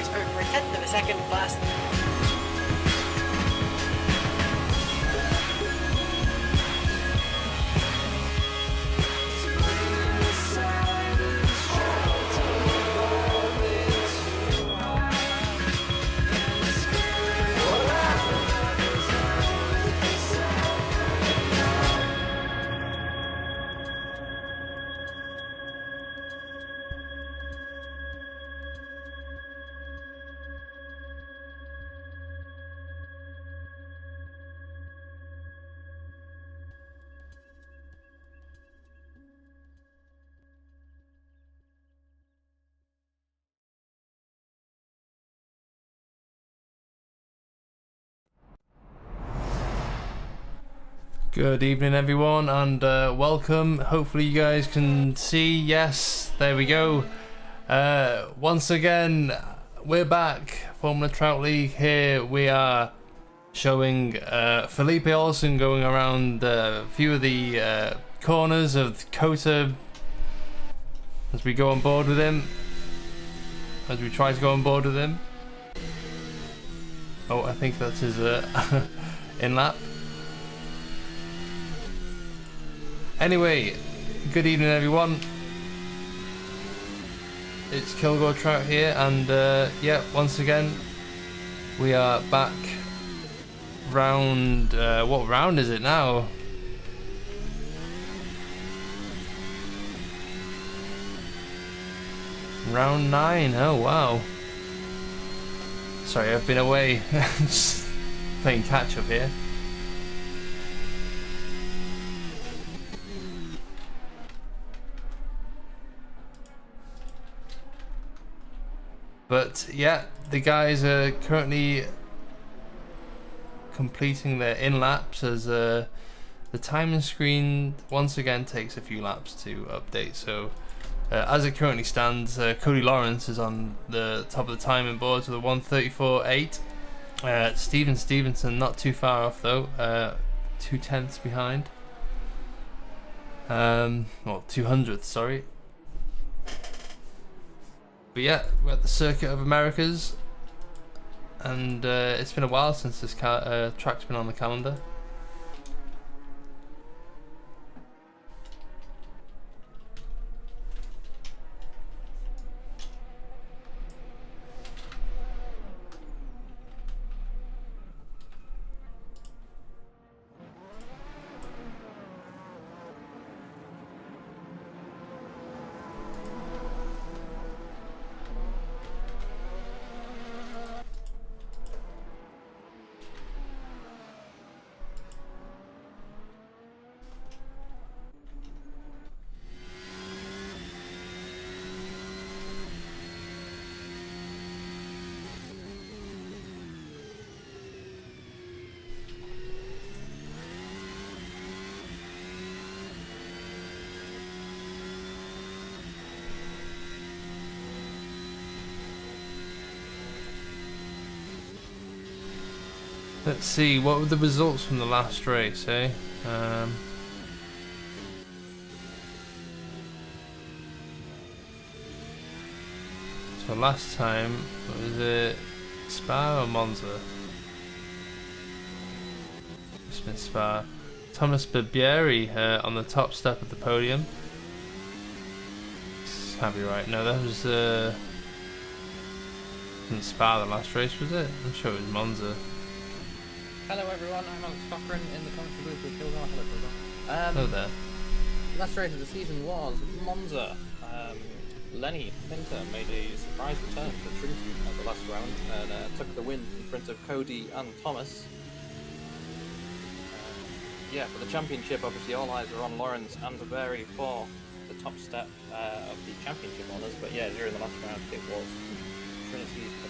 goes over a tenth of a second fast. Good evening everyone, and welcome. Hopefully you guys can see. Yes, there we go. Once again, we're back. Formula Trout League here. We are showing Felipe Olsen going around a few of the corners of Kota as we go on board with him. As we try to go on board with him. Oh, I think that's his in lap. Anyway, good evening everyone. It's Kilgore Trout here, and yeah, once again we are back. Round what round is it now? Round 9. Oh wow. Sorry, I've been away. Just playing catch up here. But yeah, the guys are currently completing their in laps as the timing screen once again takes a few laps to update. So as it currently stands, Cody Lawrence is on the top of the timing boards with a 1:34.8. Stevenson not too far off though, 2/10 behind. Well, 200th, sorry. But yeah, we're at the Circuit of Americas, and it's been a while since this track's been on the calendar. Let's see, what were the results from the last race, eh? So last time, was it Spa or Monza? It's been Spa. Thomas Barbieri on the top step of the podium. This can't be right. No, that was wasn't Spa the last race, was it? I'm sure it was Monza. Hello everyone, I'm Alex Cochran in the commentary booth with Kilgore. Hello there. Last race of the season was Monza. Lenny Pinter made a surprise return to Trinity at the last round and took the win in front of Cody and Thomas. Yeah, for the championship, obviously all eyes are on Lawrence and Barry for the top step of the championship honours, but yeah, during the last round it was Trinity's for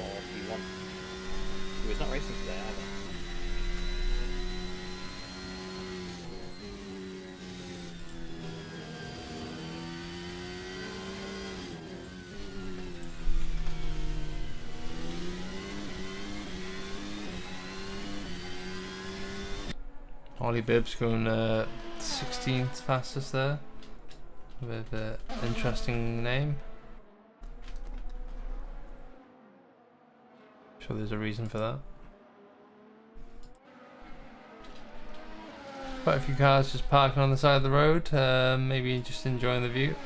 P1. He was not racing today either. Ollie Bibbs going 16th fastest there, with an interesting name. Sure there's a reason for that. Quite a few cars just parking on the side of the road, maybe just enjoying the view.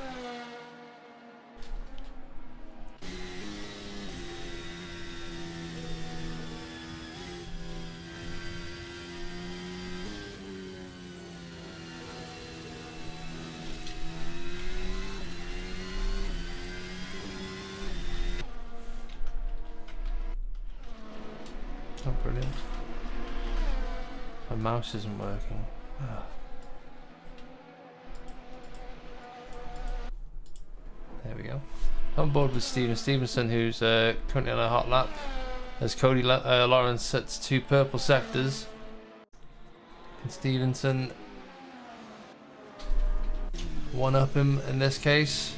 Oh, brilliant. My mouse isn't working. Ah. There we go. On board with Steven Stevenson, who's currently on a hot lap, as Cody Lawrence sets 2 purple sectors. And Stevenson one up him in this case.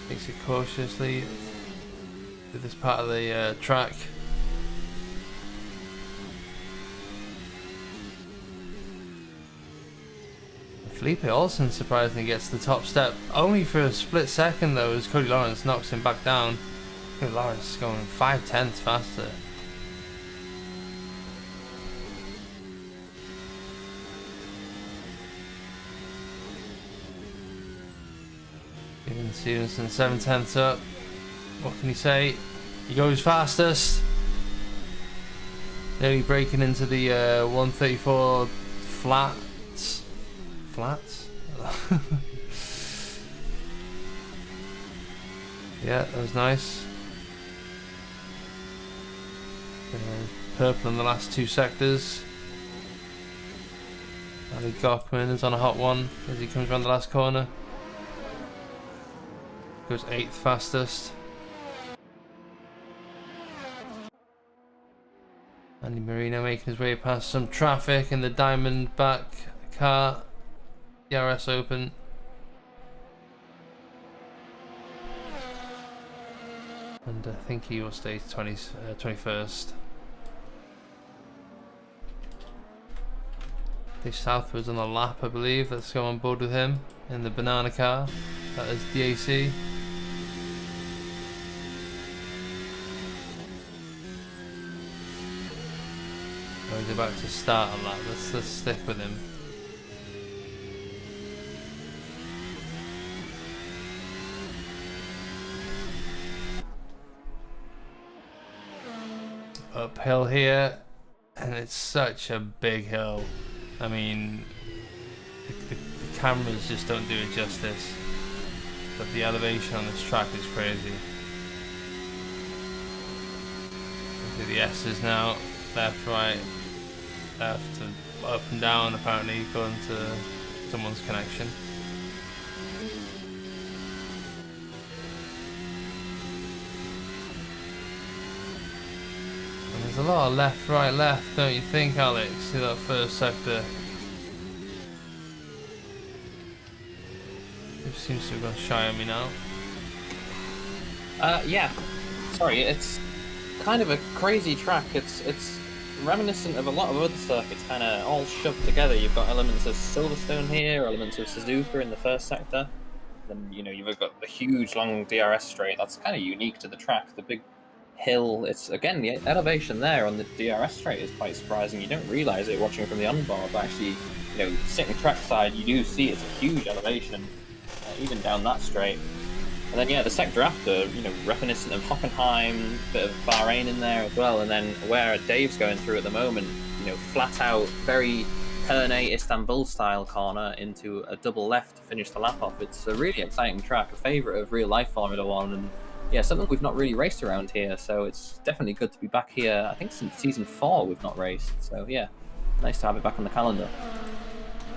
Takes it cautiously to this part of the track. Felipe Olsen surprisingly gets the top step, only for a split second though, as Cody Lawrence knocks him back down. Cody Lawrence is going 5/10 faster. Even Stevenson 7/10 up. What can he say? He goes fastest. Nearly breaking into the 134 flats. Flats? Yeah, that was nice. Purple in the last 2 sectors. Ali Gockman is on a hot one as he comes around the last corner. Goes 8th fastest. Andy Marino making his way past some traffic in the Diamondback car. The RS Open. And I think he will stay 21st. Dave Southwood's on the lap, I believe. Let's go on board with him in the banana car. That is DAC. Oh, he's about to start on that. Let's stick with him. Uphill here, and it's such a big hill. I mean, the cameras just don't do it justice, but the elevation on this track is crazy. Into the S's now, left, right, left, up and down apparently, according to someone's connection. There's a lot of left, right, left, don't you think, Alex? See that first sector? It seems to have gone shy on me now. Yeah. Sorry, it's kind of a crazy track. It's reminiscent of a lot of other circuits, kind of all shoved together. You've got elements of Silverstone here, elements of Suzuka in the first sector. Then, you know, you've got the huge long DRS straight. That's kind of unique to the track. The big hill, it's again the elevation there on the DRS straight is quite surprising. You don't realize it watching from the onboard, but actually, you know, sitting trackside, you do see it's a huge elevation, even down that straight. And then yeah, the sector after, you know, reminiscent of Hockenheim, bit of Bahrain in there as well. And then where Dave's going through at the moment, you know, flat out, very Perne Istanbul style corner into a double left to finish the lap off. It's a really exciting track, a favourite of real life Formula One, and yeah, something we've not really raced around here, so it's definitely good to be back here. I think since season 4 we've not raced, so yeah, nice to have it back on the calendar.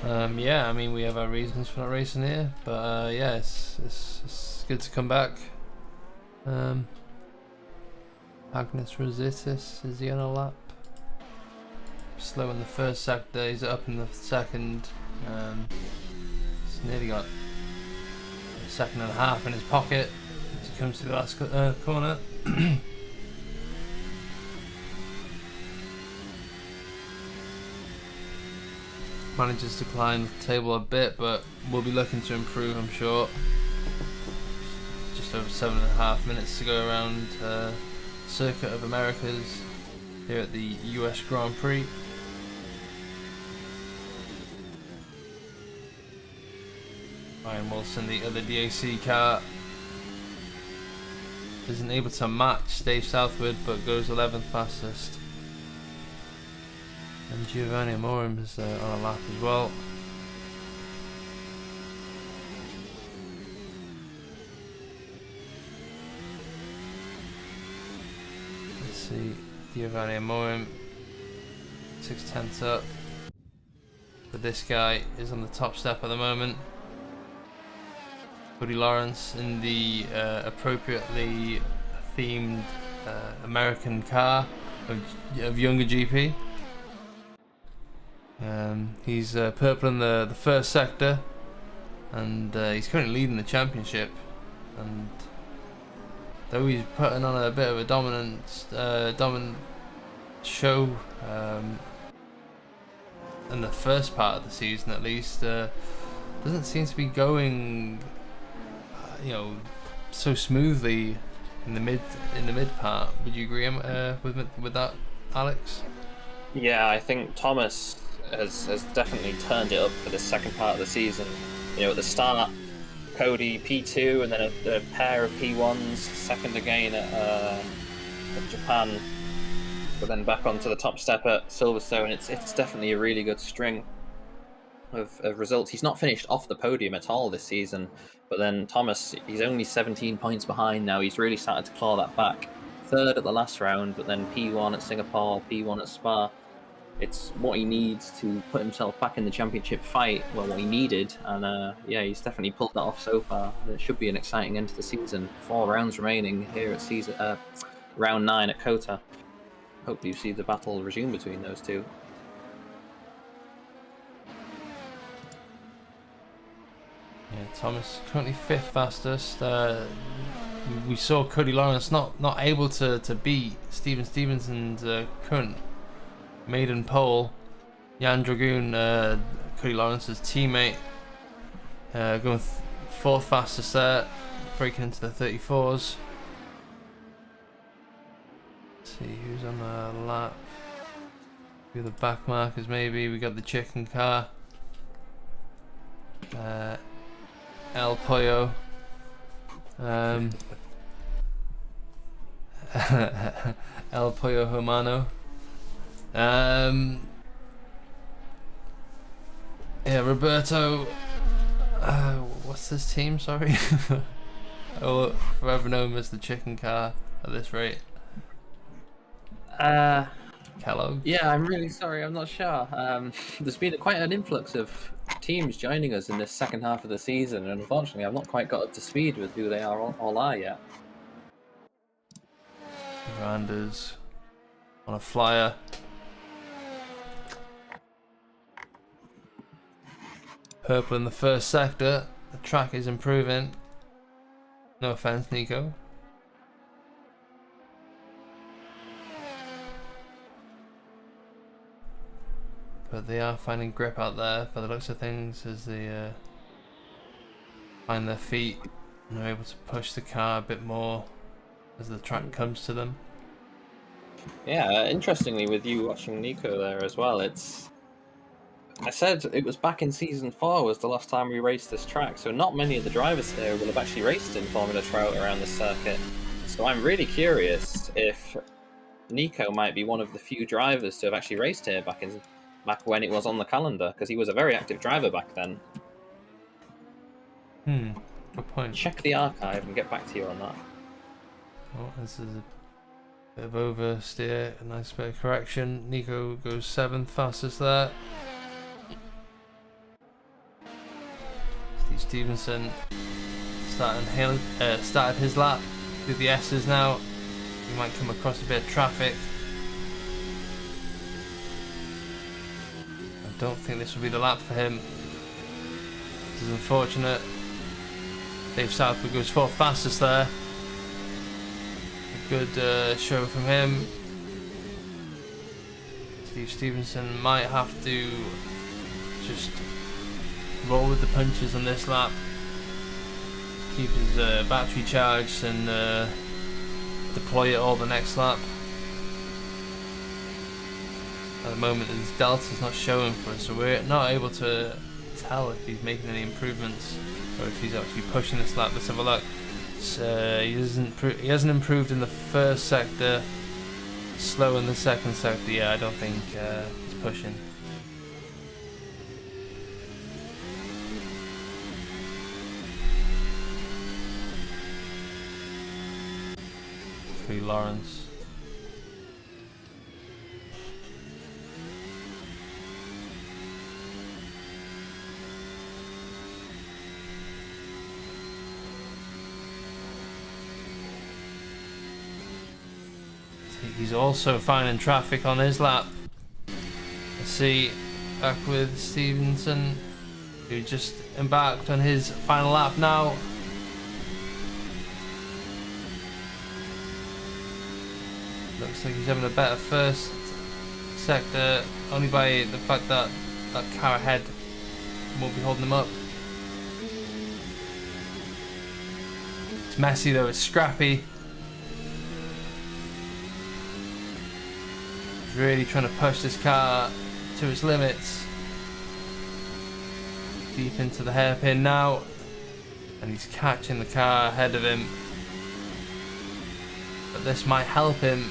Yeah, I mean, we have our reasons for not racing here, but yeah, it's good to come back. Agnes Rositis, is he on a lap? Slow in the first sector, he's up in the second. He's nearly got a second and a half in his pocket. Comes to the last corner. Manages to climb the table a bit, but we'll be looking to improve, I'm sure. Just over 7.5 minutes to go around Circuit of Americas here at the US Grand Prix. Ryan Wilson, the other DAC car, isn't able to match Dave Southwood, but goes 11th fastest. And Giovanni Amorim is on a lap as well. Let's see, Giovanni Amorim, 6/10 up. But this guy is on the top step at the moment. Buddy Lawrence in the appropriately themed American car of younger GP. He's purple in the first sector, and he's currently leading the championship. And though he's putting on a bit of a dominant show in the first part of the season, at least, doesn't seem to be going you know, so smoothly in the mid part. Would you agree with that, Alex? Yeah, I think Thomas has definitely turned it up for the second part of the season. You know, at the start, Cody P2, and then a pair of P1s, second again at Japan, but then back onto the top step at Silverstone. It's definitely a really good string of results. He's not finished off the podium at all this season, but then Thomas, he's only 17 points behind now. He's really started to claw that back. Third at the last round, but then P1 at Singapore, P1 at Spa. It's what he needs to put himself back in the championship fight. Well, what he needed, and yeah, he's definitely pulled that off so far. It should be an exciting end to the season. 4 rounds remaining here at round 9 at Kota. Hope you see the battle resume between those two. Yeah, Thomas currently 5th fastest. We saw Cody Lawrence not able to beat Steven Stevenson's current maiden pole. Jan Dragoon, Cody Lawrence's teammate, going 4th fastest there, breaking into the 34s. Let's see who's on the lap. Who the back markers maybe. We got the chicken car. El Pollo. El Pollo Hermano. Yeah, Roberto. What's his team? Sorry. Oh, forever known as the chicken car at this rate. Kellogg. Yeah, I'm really sorry. I'm not sure. There's been quite an influx of teams joining us in this second half of the season, and unfortunately, I've not quite got up to speed with who they all are yet. Miranda's on a flyer. Purple in the first sector. The track is improving. No offense, Nico. But they are finding grip out there by the looks of things as they find their feet and are able to push the car a bit more as the track comes to them. Yeah, interestingly, with you watching Nico there as well, I said it was back in Season 4 was the last time we raced this track, so not many of the drivers here will have actually raced in Formula Trout around this circuit. So I'm really curious if Nico might be one of the few drivers to have actually raced here back when it was on the calendar, because he was a very active driver back then. Good point. Check the archive and get back to you on that. Oh, this is a bit of oversteer, a nice bit of correction. Nico goes 7th fastest there. Steve Stevenson started his lap through the S's now. He might come across a bit of traffic. I don't think this will be the lap for him. This is unfortunate. Dave Southwood goes 4th fastest there. A good show from him. Steve Stevenson might have to just roll with the punches on this lap. Keep his battery charged and deploy it all the next lap. At the moment his delta's not showing for us, so we're not able to tell if he's making any improvements or if he's actually pushing this lap. Let's have a look. So he hasn't improved in the first sector, slow in the second sector. Yeah, I don't think he's pushing. Lawrence. He's also finding traffic on his lap. Let's see, back with Stevenson, who just embarked on his final lap now. Looks like he's having a better first sector, only by the fact that that car ahead won't be holding him up. It's messy though, it's scrappy. He's really trying to push this car to its limits. Deep into the hairpin now. and he's catching the car ahead of him. But this might help him.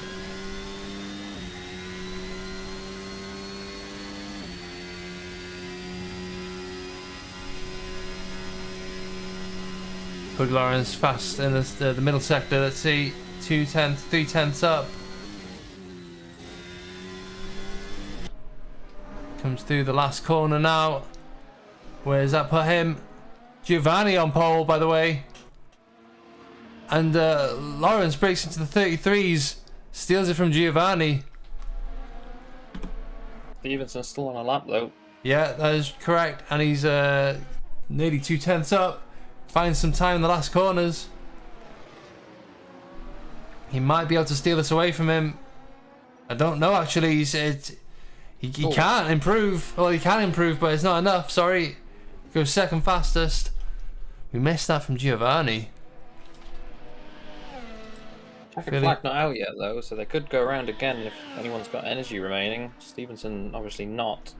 Hood Lawrence fast in the middle sector. Let's see, 2/10, 3/10 up. Comes through the last corner now. Where does that put him? Giovanni on pole, by the way. And Lawrence breaks into the 33s, steals it from Giovanni. Stevenson's still on a lap though. Yeah, that is correct. And he's nearly 2/10 up. Finds some time in the last corners. He might be able to steal this away from him. I don't know actually. He can't improve. Well, he can improve, but it's not enough. Sorry. Goes second fastest. We missed that from Giovanni. Checkered flag not out yet though, so they could go around again if anyone's got energy remaining. Stevenson obviously not.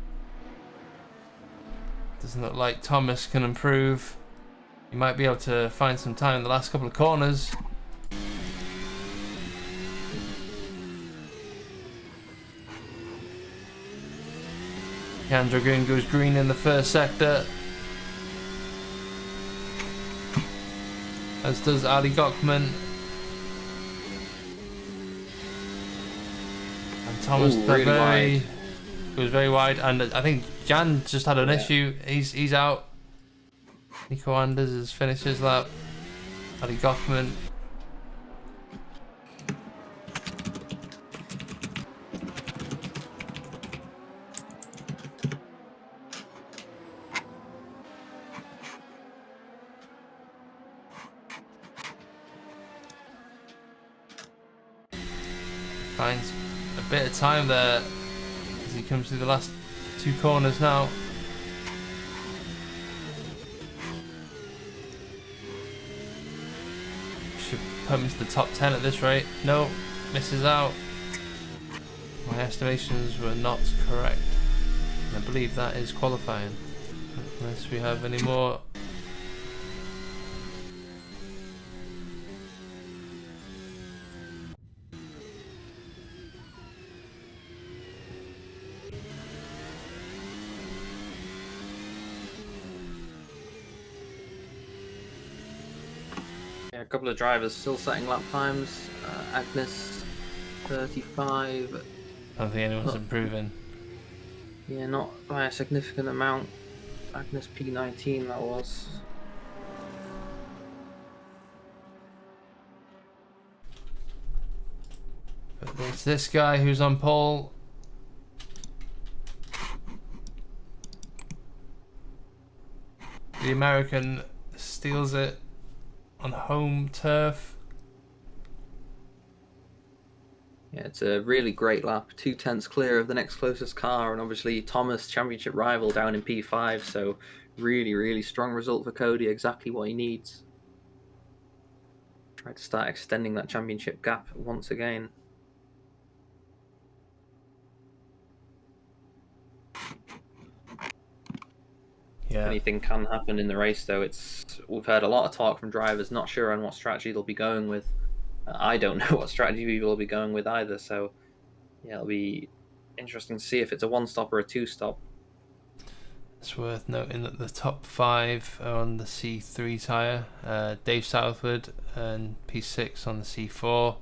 Doesn't look like Thomas can improve. He might be able to find some time in the last couple of corners. Jan Dragoon goes green in the first sector. As does Ali Gockman. And Thomas really goes very wide. And I think Jan just had an issue. He's out. Nico Anders has finished his lap. Ali Gockman. Finds a bit of time there as he comes through the last two corners now. Should put him to the top 10 at this rate. No, misses out. My estimations were not correct. And I believe that is qualifying. Unless we have any more. Yeah, a couple of drivers still setting lap times. Agnes 35. I don't think anyone's improving. Yeah, not by a significant amount. Agnes P19 that was. But there's this guy who's on pole. The American steals it on home turf. Yeah, it's a really great lap. 2/10 clear of the next closest car, and obviously Thomas, championship rival, down in P5. So really, really strong result for Cody. Exactly what he needs. Try to start extending that championship gap once again. Yeah. Anything can happen in the race, though. We've heard a lot of talk from drivers, not sure on what strategy they'll be going with. I don't know what strategy people will be going with either. So, yeah, it'll be interesting to see if it's a one-stop or a two-stop. It's worth noting that the top 5 are on the C3 tyre. Dave Southwood and P6 on the C4.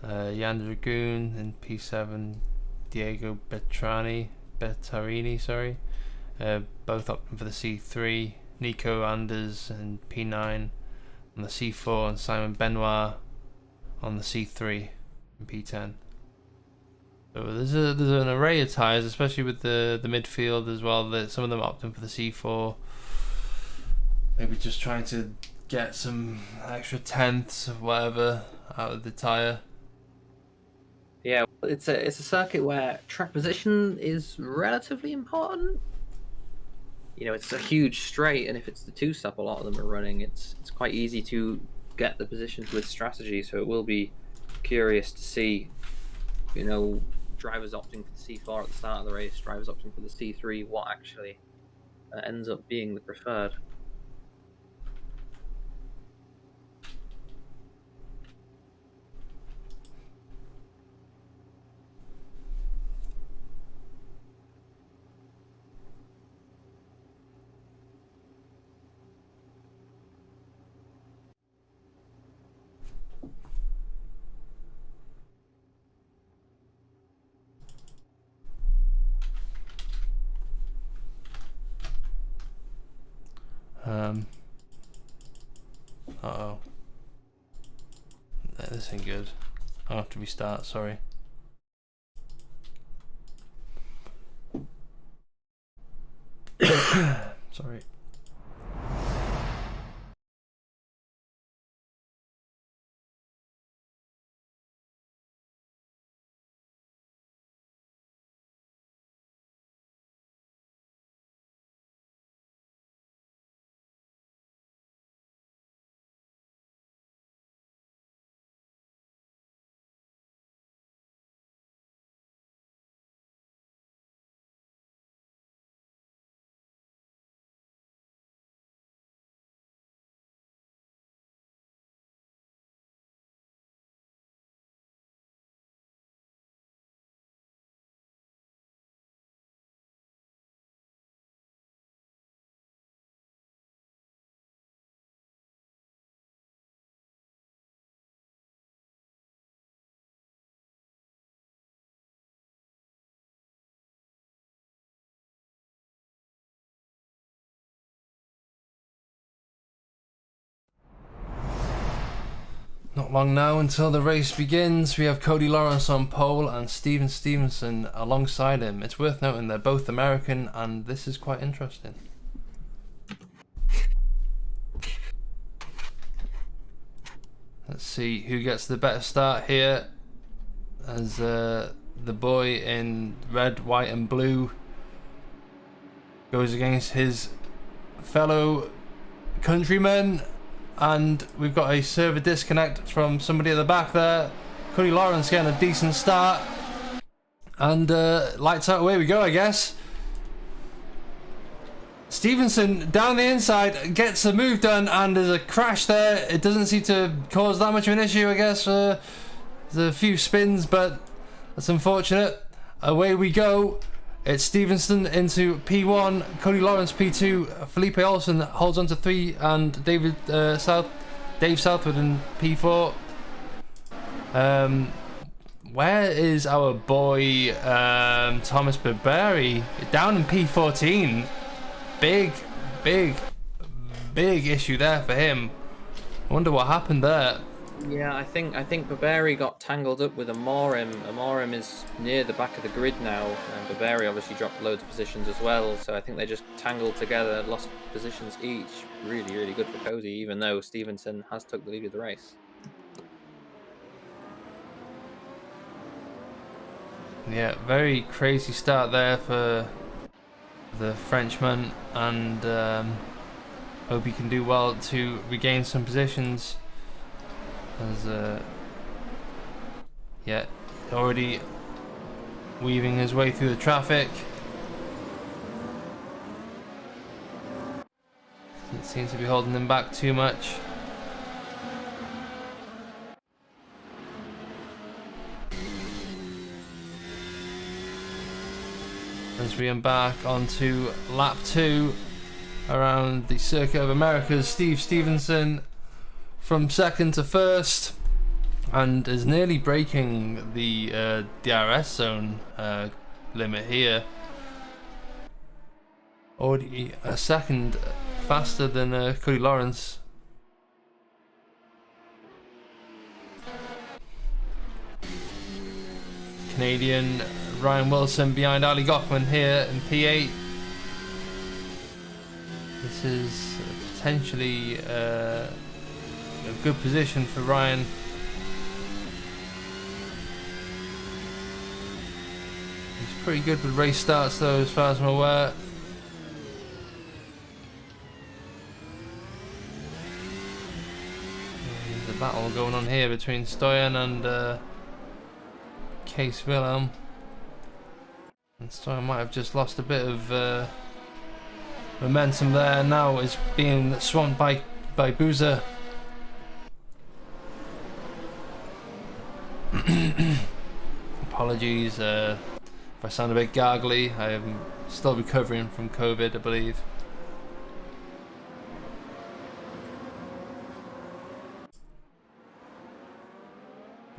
Jan Dragoon in P7. Diego Bettarini, sorry. Both opting for the C3. Nico Anders and P9 on the C4, and Simon Benoit on the C3 and P10. So there's an array of tyres, especially with the midfield as well. That some of them opting for the C4. Maybe just trying to get some extra tenths of whatever out of the tyre. Yeah, it's a circuit where track position is relatively important. You know, it's a huge straight, and if it's the two-stop, a lot of them are running. It's quite easy to get the positions with strategy. So it will be curious to see, you know, drivers opting for the C4 at the start of the race, drivers opting for the C3, what actually ends up being the preferred. Uh-oh. This ain't good. I'll have to restart, sorry. Sorry. Not long now until the race begins. We have Cody Lawrence on pole and Steven Stevenson alongside him. It's worth noting they're both American, and this is quite interesting. Let's see who gets the better start here, as the boy in red, white and blue goes against his fellow countrymen. And we've got a server disconnect from somebody at the back there. Cody Lawrence getting a decent start. And lights out, away we go, I guess. Stevenson down the inside gets a move done, and there's a crash there. It doesn't seem to cause that much of an issue, I guess. There's a few spins, but that's unfortunate. Away we go. It's Stevenson into P1, Cody Lawrence P2, Felipe Olsen holds on to 3, and Dave Southwood in P4. Where is our boy Thomas Burberry? Down in P14. Big issue there for him. I wonder what happened there. Yeah, I think Burberry got tangled up with Amorim. Amorim is near the back of the grid now, and Burberry obviously dropped loads of positions as well. So I think they just tangled together, lost positions each. Really good for Cody, even though Stevenson has took the lead of the race. Yeah, very crazy start there for the Frenchman, and hope he can do well to regain some positions. As yeah, already weaving his way through the traffic. It seems to be holding him back too much. As we embark onto lap 2 around the Circuit of Americas, Steve Stevenson from second to first, and is nearly breaking the DRS zone limit here. Already a second faster than Cody Lawrence. Canadian Ryan Wilson behind Ali Gochman here in P8. This is potentially a good position for Ryan. He's pretty good with race starts though, as far as I'm aware. There's a battle going on here between Stoyan and Case Wilhelm. And Stoyan might have just lost a bit of momentum there, and now is being swamped by Boozer. Apologies if I sound a bit gargly. I am still recovering from COVID, I believe.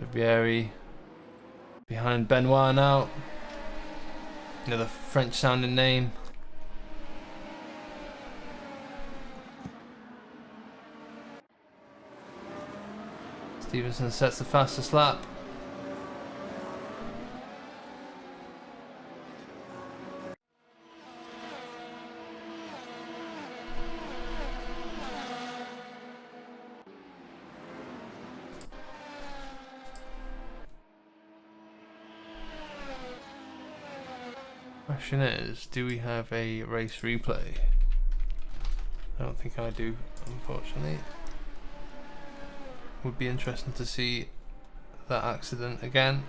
Barbieri behind Benoit now. Another French sounding name. Stevenson sets the fastest lap. Question is, do we have a race replay? I don't think I do, unfortunately. Would be interesting to see that accident again.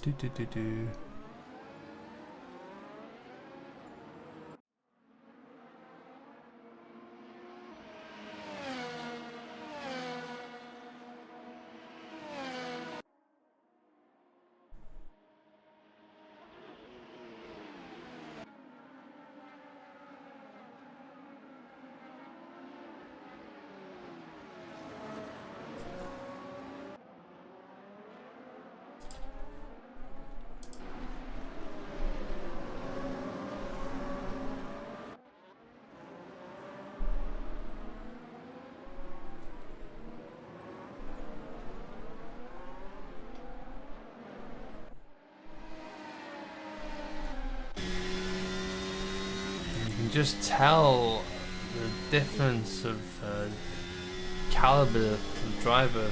Do. Just tell the difference of caliber of driver.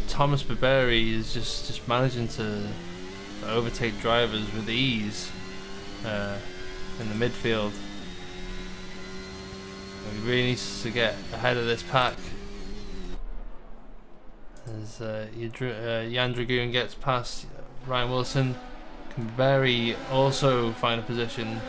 Thomas Burberry is just managing to overtake drivers with ease in the midfield. He really needs to get ahead of this pack as Jan Dragoon gets past Ryan Wilson. Can Burberry also find a position?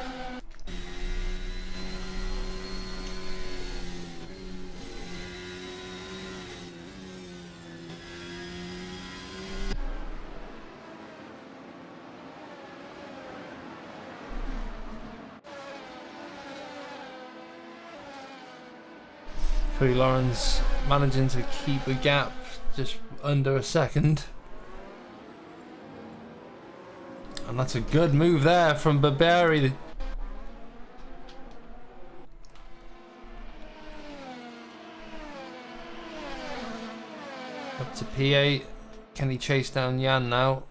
Cody Lawrence managing to keep a gap just under a second. And that's a good move there from Burberry. Up to P8. Can he chase down Jan now?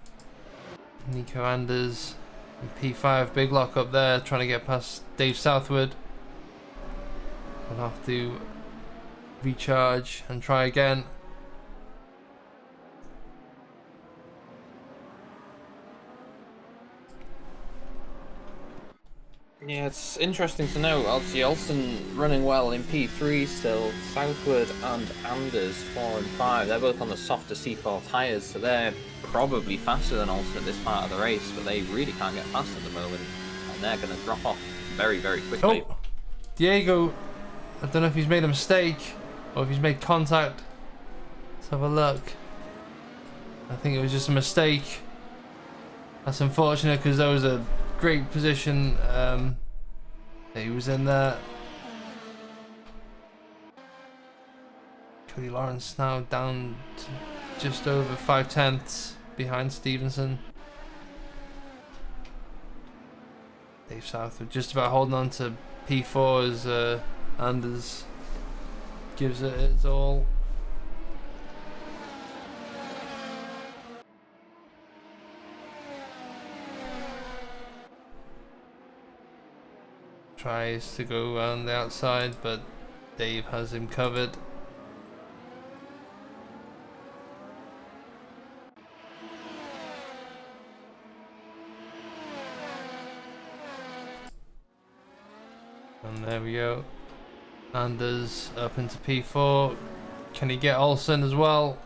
Nico Anders in P5. Big lock up there, trying to get past Dave Southwood. We'll have to recharge and try again. Yeah, it's interesting to know. Obviously, Olsen running well in P3 still. Southwood and Anders 4 and 5. They're both on the softer C4 tyres, so they're probably faster than Olsen at this part of the race, but they really can't get past at the moment, and they're going to drop off very, very quickly. Oh, Diego, I don't know if he's made a mistake or if he's made contact. Let's have a look. I think it was just a mistake. That's unfortunate because that was a great position that he was in there. Cody Lawrence now down to just over 5/10 behind Stevenson. Dave Southwood just about holding on to P4 as Anders gives it its all. Tries to go around the outside, but Dave has him covered. And there we go. Anders up into P4. Can he get Olsen as well?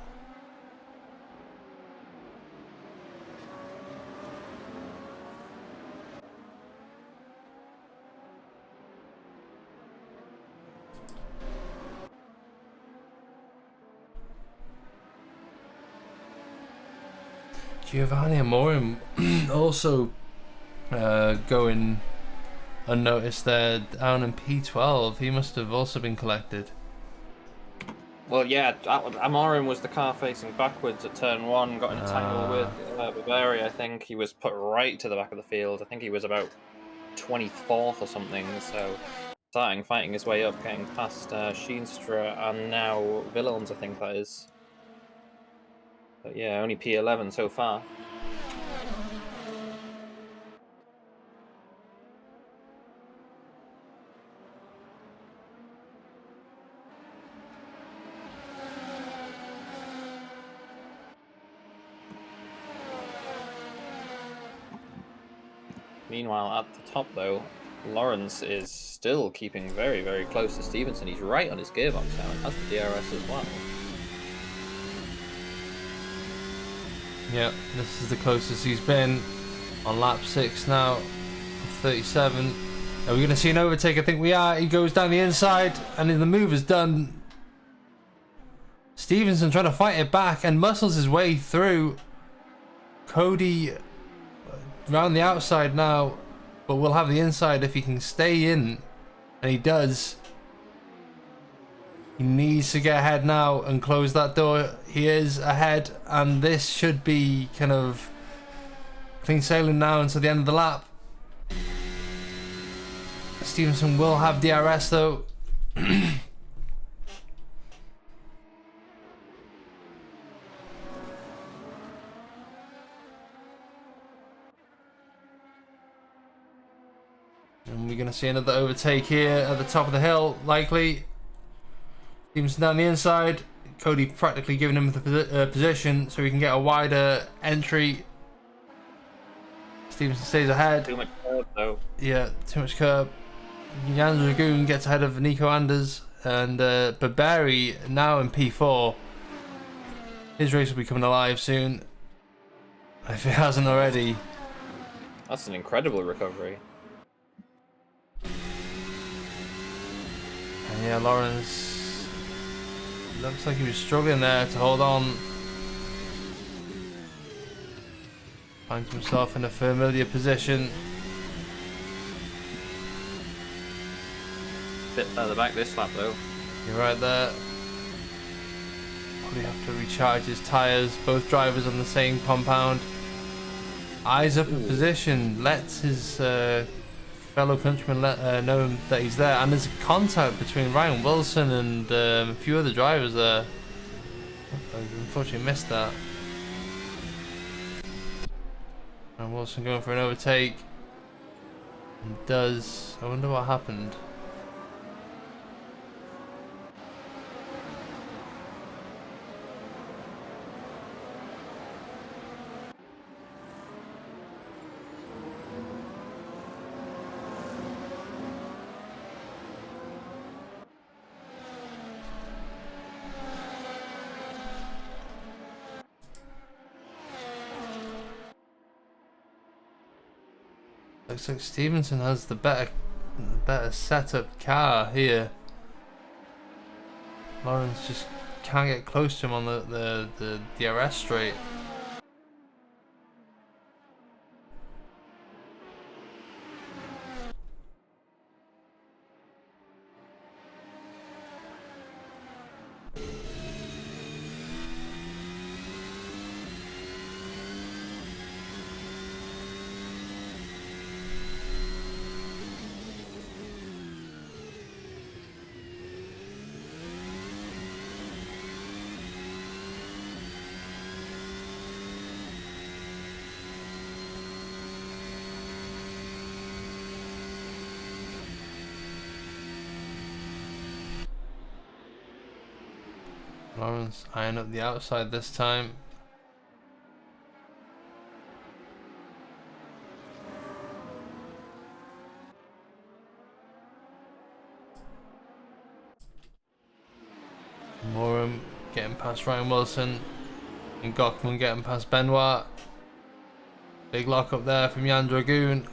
Giovanni Amorim also going unnoticed there down in P12. He must have also been collected. Well, yeah, Amorim was the car facing backwards at turn 1, got in a tangle with Barberi. I think he was put right to the back of the field. I think he was about 24th or something, so fighting his way up, getting past Sheenstra and now Willems, I think that is. But yeah, only P11 so far. Meanwhile, at the top, though, Lawrence is still keeping very, very close to Stevenson. He's right on his gearbox now and has the DRS as well. Yeah, this is the closest he's been on lap 6 now, 37. Are we going to see an overtake? I think we are. He goes down the inside and the move is done. Stevenson trying to fight it back and muscles his way through. Cody round the outside now, but we'll have the inside if he can stay in, and he does. He needs to get ahead now and close that door. He is ahead, and this should be kind of clean sailing now until the end of the lap. Stevenson will have DRS though. And we're going to see another overtake here at the top of the hill, likely. Stevenson down the inside. Cody practically giving him the position so he can get a wider entry. Stevenson stays ahead. Too much curb, though. Yeah, too much curb. Jan Dragoon gets ahead of Nico Anders. And Barberi now in P4. His race will be coming alive soon, if it hasn't already. That's an incredible recovery. And yeah, Lawrence looks like he was struggling there to hold on. Finds himself in a familiar position. Bit further back this lap though. You're right there. Probably have to recharge his tyres. Both drivers on the same compound. Eyes up in position. Lets his fellow countryman know that he's there. And there's a contact between Ryan Wilson and a few other drivers there. I unfortunately missed that. And Wilson going for an overtake. And does. I wonder what happened. Looks like Stevenson has the better setup car here. Lawrence just can't get close to him on the DRS straight. Lawrence eyeing up the outside this time. Morum getting past Ryan Wilson. And Gockman getting past Benoit. Big lock up there from Jan Dragoon.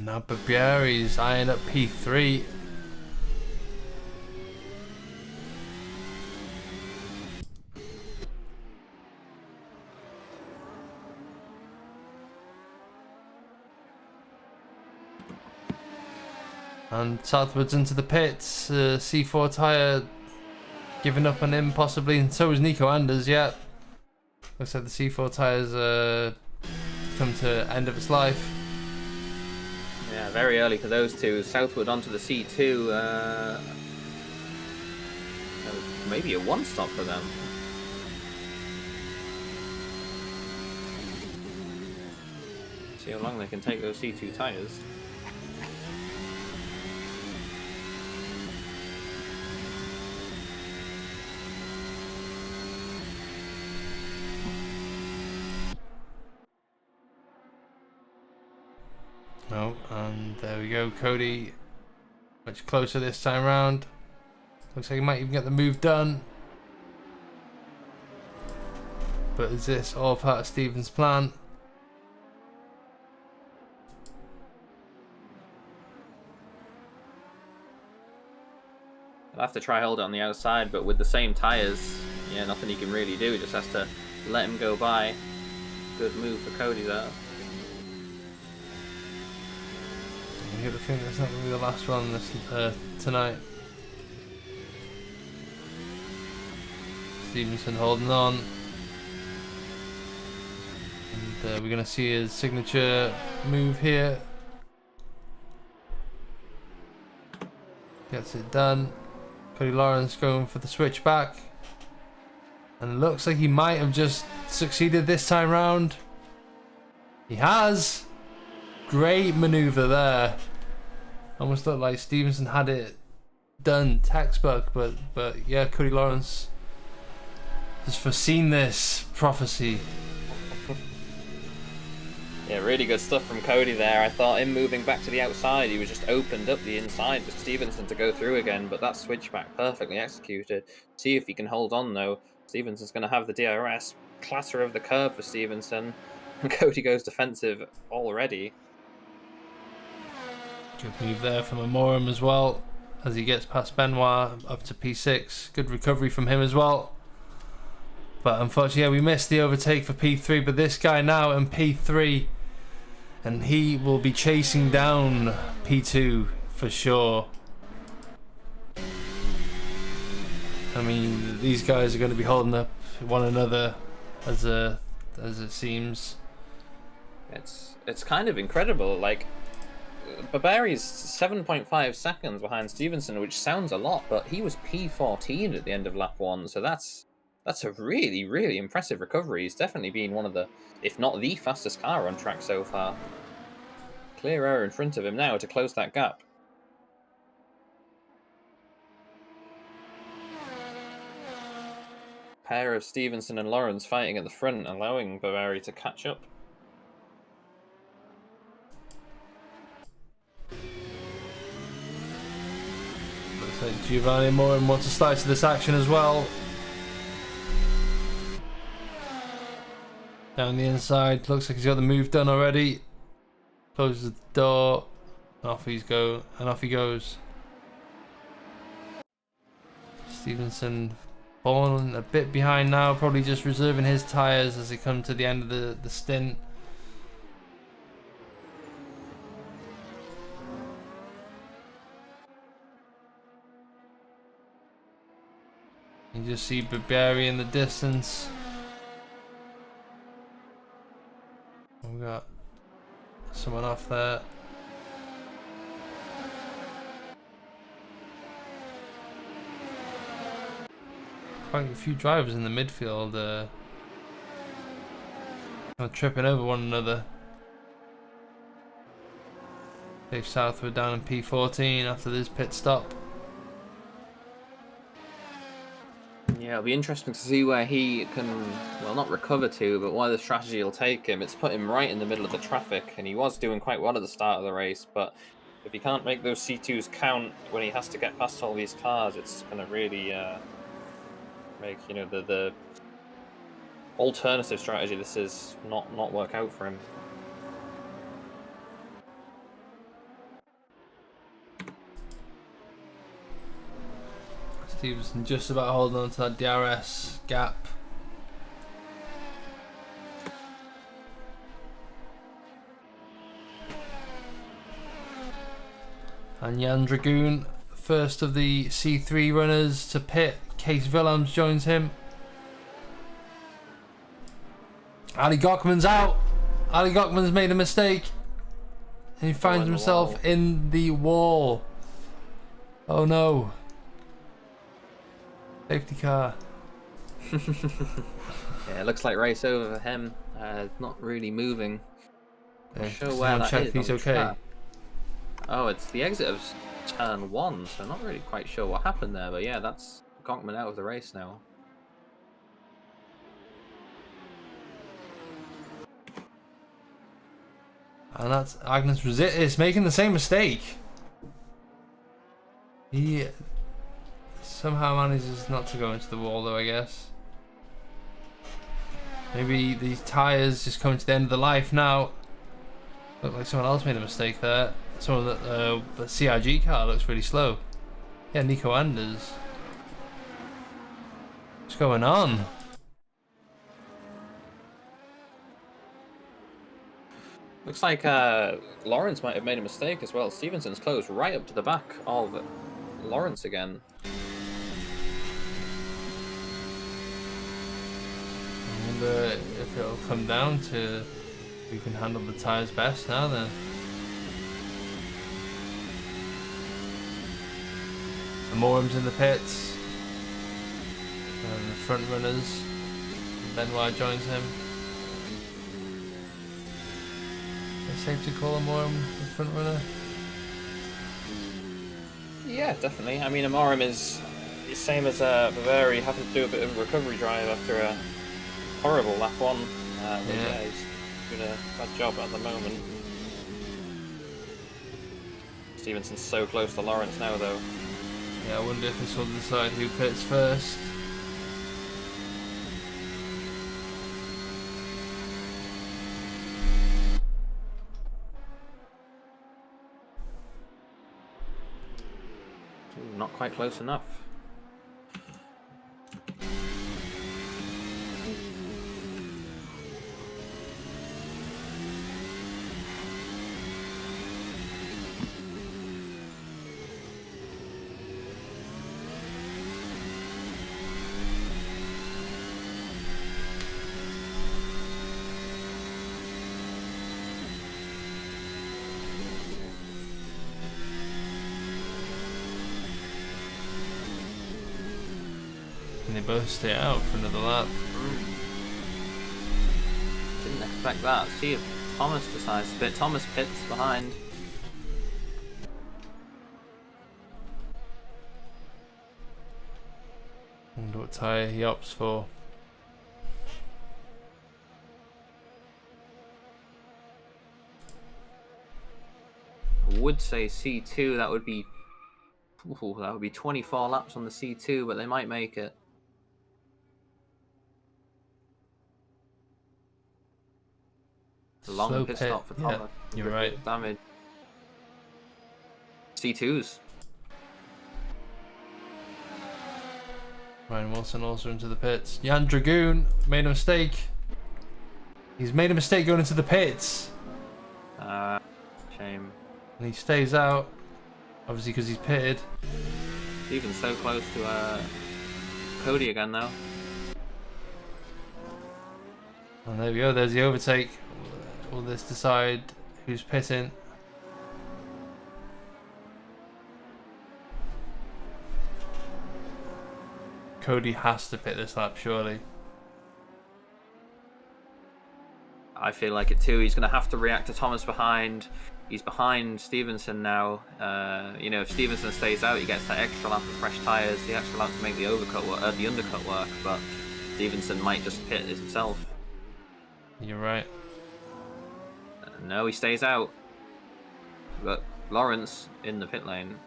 Now Barberi's eyeing up P3. And Southwood's into the pits. C4 tyre giving up on him possibly, and so is Nico Anders. Yeah, looks like the C4 tyres come to end of its life. Yeah, very early for those two. Southwood onto the C2. Maybe a one stop for them. See how long they can take those C2 tyres. Oh, and there we go. Cody much closer this time round. Looks like he might even get the move done. But is this all part of Stevens' plan? He'll have to try hold it on the outside, but with the same tyres, yeah, nothing he can really do. He just has to let him go by. Good move for Cody there. I get the feeling that's not going to be the last one this, tonight. Stevenson holding on. And we're going to see his signature move here. Gets it done. Cody Lawrence going for the switchback. And it looks like he might have just succeeded this time round. He has. Great maneuver there. Almost looked like Stevenson had it done textbook, but yeah, Cody Lawrence has foreseen this prophecy. Yeah, really good stuff from Cody there. I thought him moving back to the outside, he was just opened up the inside for Stevenson to go through again, but that switchback perfectly executed. See if he can hold on though. Stevenson's going to have the DRS. Clatter of the curb for Stevenson. And Cody goes defensive already. Good move there from Amorim as well, as he gets past Benoit up to P6. Good recovery from him as well. But unfortunately, yeah, we missed the overtake for P3, but this guy now in P3, and he will be chasing down P2 for sure. I mean, these guys are going to be holding up one another as it seems. It's kind of incredible. Like, Barbari's 7.5 seconds behind Stevenson, which sounds a lot, but he was P14 at the end of lap 1, so that's a really, really impressive recovery. He's definitely been one of the, if not the fastest car on track so far. Clear air in front of him now to close that gap. Pair of Stevenson and Lawrence fighting at the front, allowing Barbari to catch up. Looks like Giovanni Amorim wants to slice to this action as well. Down the inside, looks like he's got the move done already. Closes the door, and off he goes. Stevenson falling a bit behind now, probably just reserving his tyres as he comes to the end of the stint. You just see Barbari in the distance. We've got someone off there. Quite a few drivers in the midfield are tripping over one another. Dave Southwood down in P14 after this pit stop. Yeah, it'll be interesting to see where he can, well, not recover to, but where the strategy will take him. It's put him right in the middle of the traffic, and he was doing quite well at the start of the race, but if he can't make those C2s count when he has to get past all these cars, it's going to really make, you know, the alternative strategy, this is not work out for him. Stevenson just about holding on to that DRS gap. And Jan Dragoon, first of the C3 runners to pit. Case Willems joins him. Ali Gockman's out. Ali Gockman's made a mistake. And he finds himself in the wall. Oh no. Safety car. Yeah, it looks like race over for him. Not really moving. Yeah, Sure where that check is he's on the okay. track. Oh, it's the exit of turn 1, so not really quite sure what happened there, but yeah, that's Gonkman out of the race now. And that's Agnes is making the same mistake. He somehow manages not to go into the wall though, I guess. Maybe these tyres just coming to the end of the life now. Look like someone else made a mistake there. Someone that the CRG car looks really slow. Yeah, Nico Anders. What's going on? Looks like Lawrence might have made a mistake as well. Stevenson's closed right up to the back of Lawrence again. I wonder if it'll come down to who can handle the tyres best now then. The Morham's in the pits. And the front runners. Benoit joins him. Is it safe to call a Morham the front runner? Yeah, definitely. I mean, Amorim is the same as Baveri, having to do a bit of a recovery drive after a horrible lap 1. Yeah, he's doing a bad job at the moment. Stevenson's so close to Lawrence now, though. Yeah, I wonder if this will decide who pits first. Ooh, not quite close enough. And they both stay out for another lap. Didn't expect that. See if Thomas decides to pit. Thomas pits behind. Wonder what tyre he opts for. I would say C2. That would be 24 laps on the C2, but they might make it. A long Slow pit pit, stop for yeah, Thomas. you're right. Damage. C2s. Ryan Wilson also into the pits. Jan Dragoon made a mistake. He's made a mistake going into the pits. Shame. And he stays out. Obviously because he's pitted. Even so close to Cody again though. And there we go, there's the overtake. Will this decide who's pitting? Cody has to pit this lap, surely. I feel like it too. He's going to have to react to Thomas behind. He's behind Stevenson now. You know, if Stevenson stays out, he gets that extra lap of fresh tyres, the extra lap to make the the undercut work. But Stevenson might just pit himself. You're right. No, he stays out. But Lawrence in the pit lane.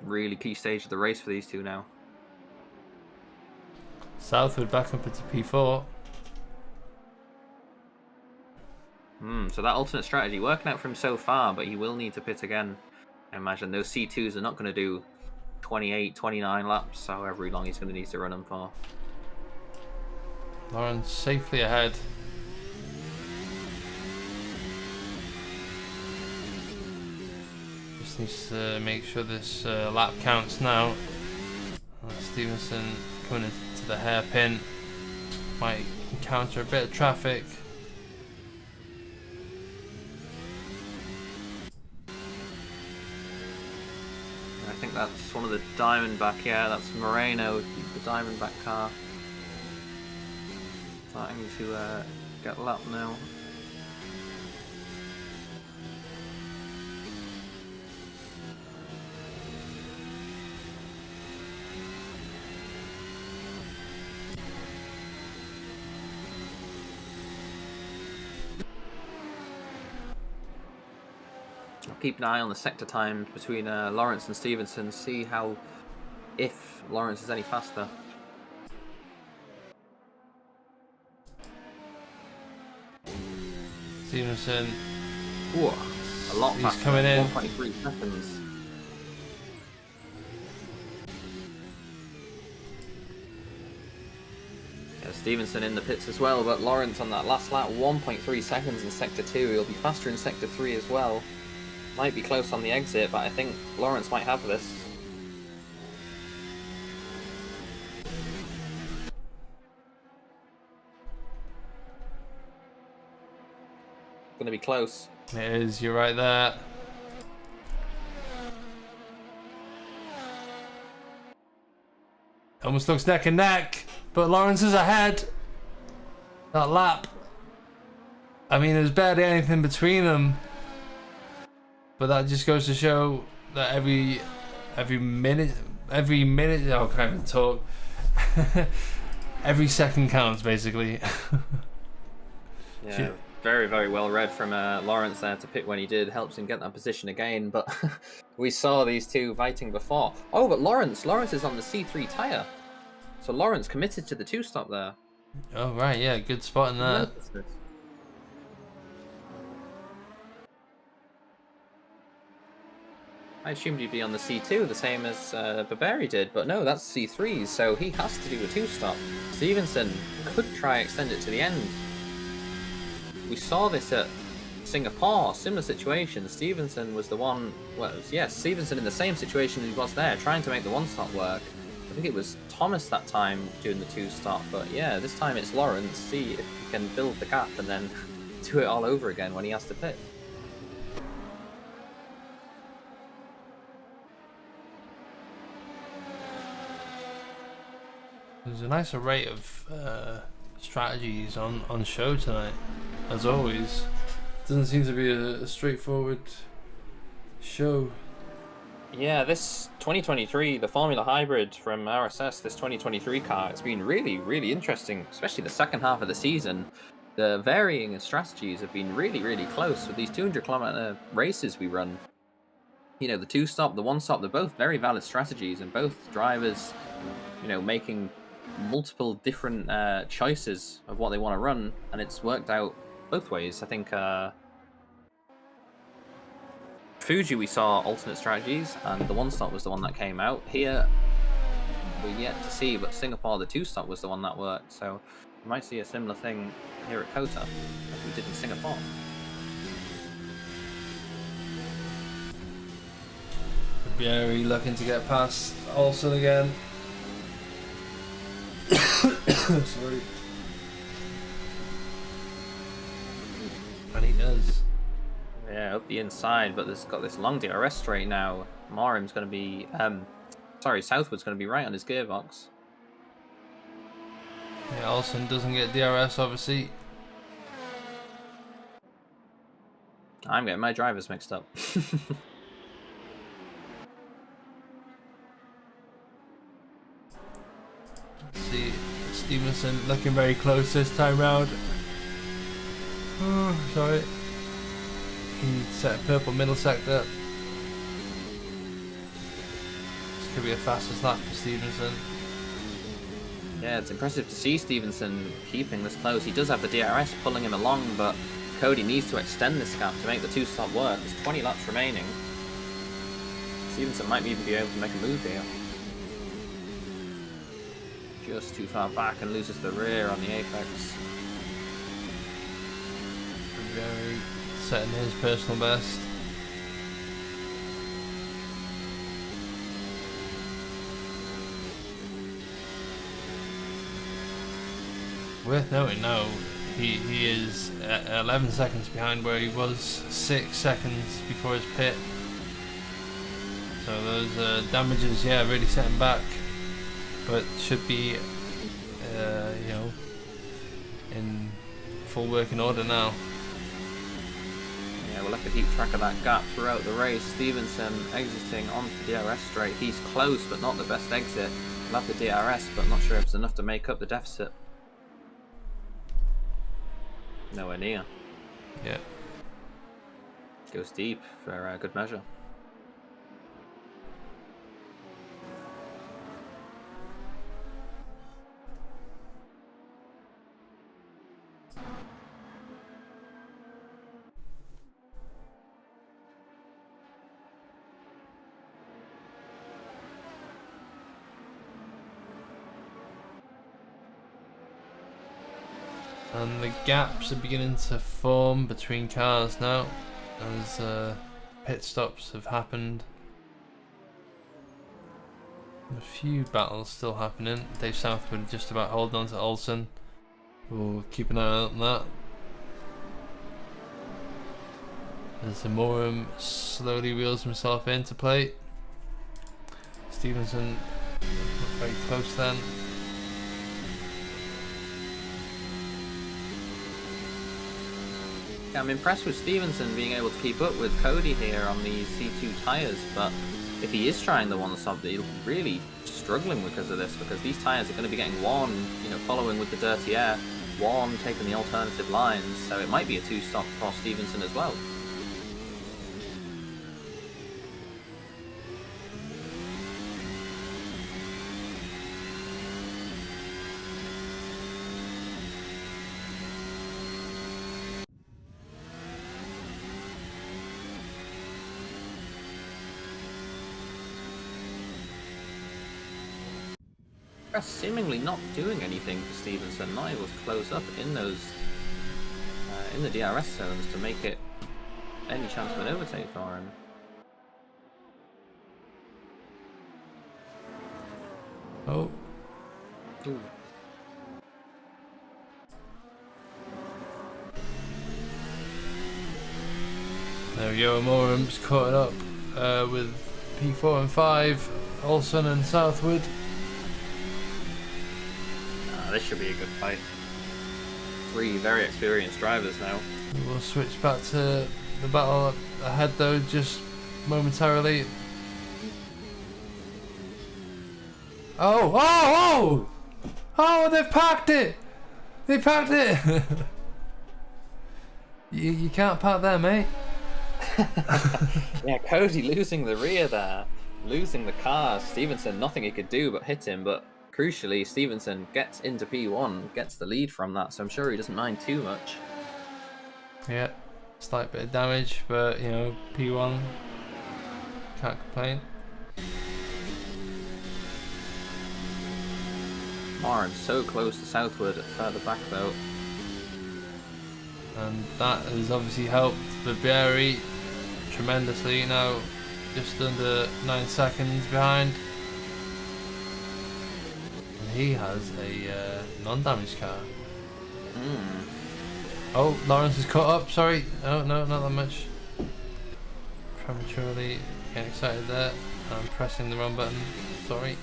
Really key stage of the race for these two now. Southwood back up into P4. So that alternate strategy working out for him so far, but he will need to pit again. I imagine those C2s are not going to do 28, 29 laps, however long he's going to need to run them for. Lawrence safely ahead. Just needs to make sure this lap counts now. Stevenson coming into the hairpin. Might encounter a bit of traffic. I think that's one of the Diamondback, yeah, that's Moreno, the Diamondback car. Starting to get lapped now. I'll keep an eye on the sector times between Lawrence and Stevenson, see how, if Lawrence is any faster. Stevenson. Ooh, a lot faster. He's coming in. 1.3 seconds. Yeah, Stevenson in the pits as well, but Lawrence on that last lap, 1.3 seconds in sector 2. He'll be faster in sector 3 as well. Might be close on the exit, but I think Lawrence might have this. Gonna be close. It is, you're right there. Almost looks neck and neck, but Lawrence is ahead. That lap. I mean, there's barely anything between them. But that just goes to show that every minute, oh, I can't even talk. Every second counts, basically. Yeah, very, very well read from Lawrence there to pit when he did. Helps him get that position again, but we saw these two fighting before. Oh, but Lawrence is on the C3 tyre. So Lawrence committed to the two-stop there. Oh, right, yeah, good spot in there. I assumed he'd be on the C2, the same as Baberi did, but no, that's C3, so he has to do a two-stop. Stevenson could try extend it to the end. We saw this at Singapore, similar situation. Stevenson was the one, well, yes, Stevenson in the same situation he was there, trying to make the one-stop work. I think it was Thomas that time doing the two-stop, but yeah, this time it's Lawrence. See if he can build the gap and then do it all over again when he has to pit. There's a nice array of strategies on show tonight, as always. Doesn't seem to be a straightforward show. Yeah, this 2023, the Formula Hybrid from RSS, this 2023 car, it's been really, really interesting, especially the second half of the season. The varying in strategies have been really, really close with these 200-kilometer races we run. You know, the two-stop, the one-stop, they're both very valid strategies, and both drivers, you know, making multiple different choices of what they want to run, and it's worked out both ways. I think Fuji, we saw alternate strategies, and the one-stop was the one that came out. Here, we're yet to see, but Singapore, the two-stop was the one that worked, so we might see a similar thing here at Kota as we did in Singapore. Very looking to get past Olsen again. Sorry. And he does. Yeah, up the inside, but there's got this long DRS straight now. Marham's going to be, Southwood's going to be right on his gearbox. Yeah, Olsen doesn't get DRS, obviously. I'm getting my drivers mixed up. See, Stevenson looking very close this time round. Oh, sorry. He set a purple middle sector. This could be a fastest lap for Stevenson. Yeah, it's impressive to see Stevenson keeping this close. He does have the DRS pulling him along, but Cody needs to extend this gap to make the two-stop work. There's 20 laps remaining. Stevenson might even be able to make a move here. Just too far back and loses the rear on the apex. Very setting his personal best. worth noting now, he is 11 seconds behind where he was 6 seconds before his pit. So those damages, yeah, really set him back, but should be, you know, in full working order now. Yeah, we'll have to keep track of that gap throughout the race. Stevenson exiting onto the DRS straight. He's close, but not the best exit. We'll have the DRS, but not sure if it's enough to make up the deficit. Nowhere near. Yeah. Goes deep for good measure. And the gaps are beginning to form between cars now, as pit stops have happened. A few battles still happening. Dave Southwood just about holding on to Olsen. We'll keep an eye on that. As Zamorum slowly wheels himself into play. Stevenson very close then. I'm impressed with Stevenson being able to keep up with Cody here on these C2 tyres, but if he is trying the one-stop, he'll be really struggling because of this, because these tyres are going to be getting worn, you know, following with the dirty air, worn, taking the alternative lines, so it might be a two-stop for Stevenson as well. Seemingly not doing anything for Stevenson, not able to close up in those in the DRS zones to make it any chance of an overtake for him. Oh. Ooh. There we go, Morum's caught up with P4 and 5, Olsen and Southwood. This should be a good fight. Three very experienced drivers now. We'll switch back to the battle ahead though, just momentarily. Oh, they've packed it! They packed it! you can't park there, mate. Yeah, Cody losing the rear there. Losing the car. Stevenson, nothing he could do but hit him, but crucially, Stevenson gets into P1, gets the lead from that, so I'm sure he doesn't mind too much. Yeah, slight bit of damage, but you know, P1, can't complain. Warren so close to Southwood, further back though. And that has obviously helped Barbieri tremendously, now just under 9 seconds behind. He has a non-damaged car. Oh, Lawrence is caught up, sorry. Oh, no, not that much. Prematurely getting excited there. I'm pressing the wrong button, sorry.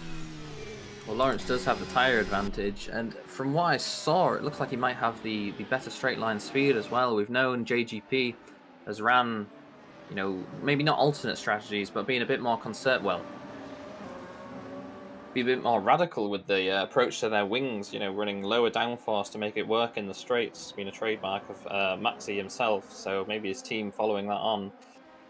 Well, Lawrence does have the tyre advantage, and from what I saw, it looks like he might have the better straight line speed as well. We've known JGP has ran, you know, maybe not alternate strategies, but being a bit more be a bit more radical with the approach to their wings, you know, running lower downforce to make it work in the straights. It's been a trademark of Maxi himself, so maybe his team following that on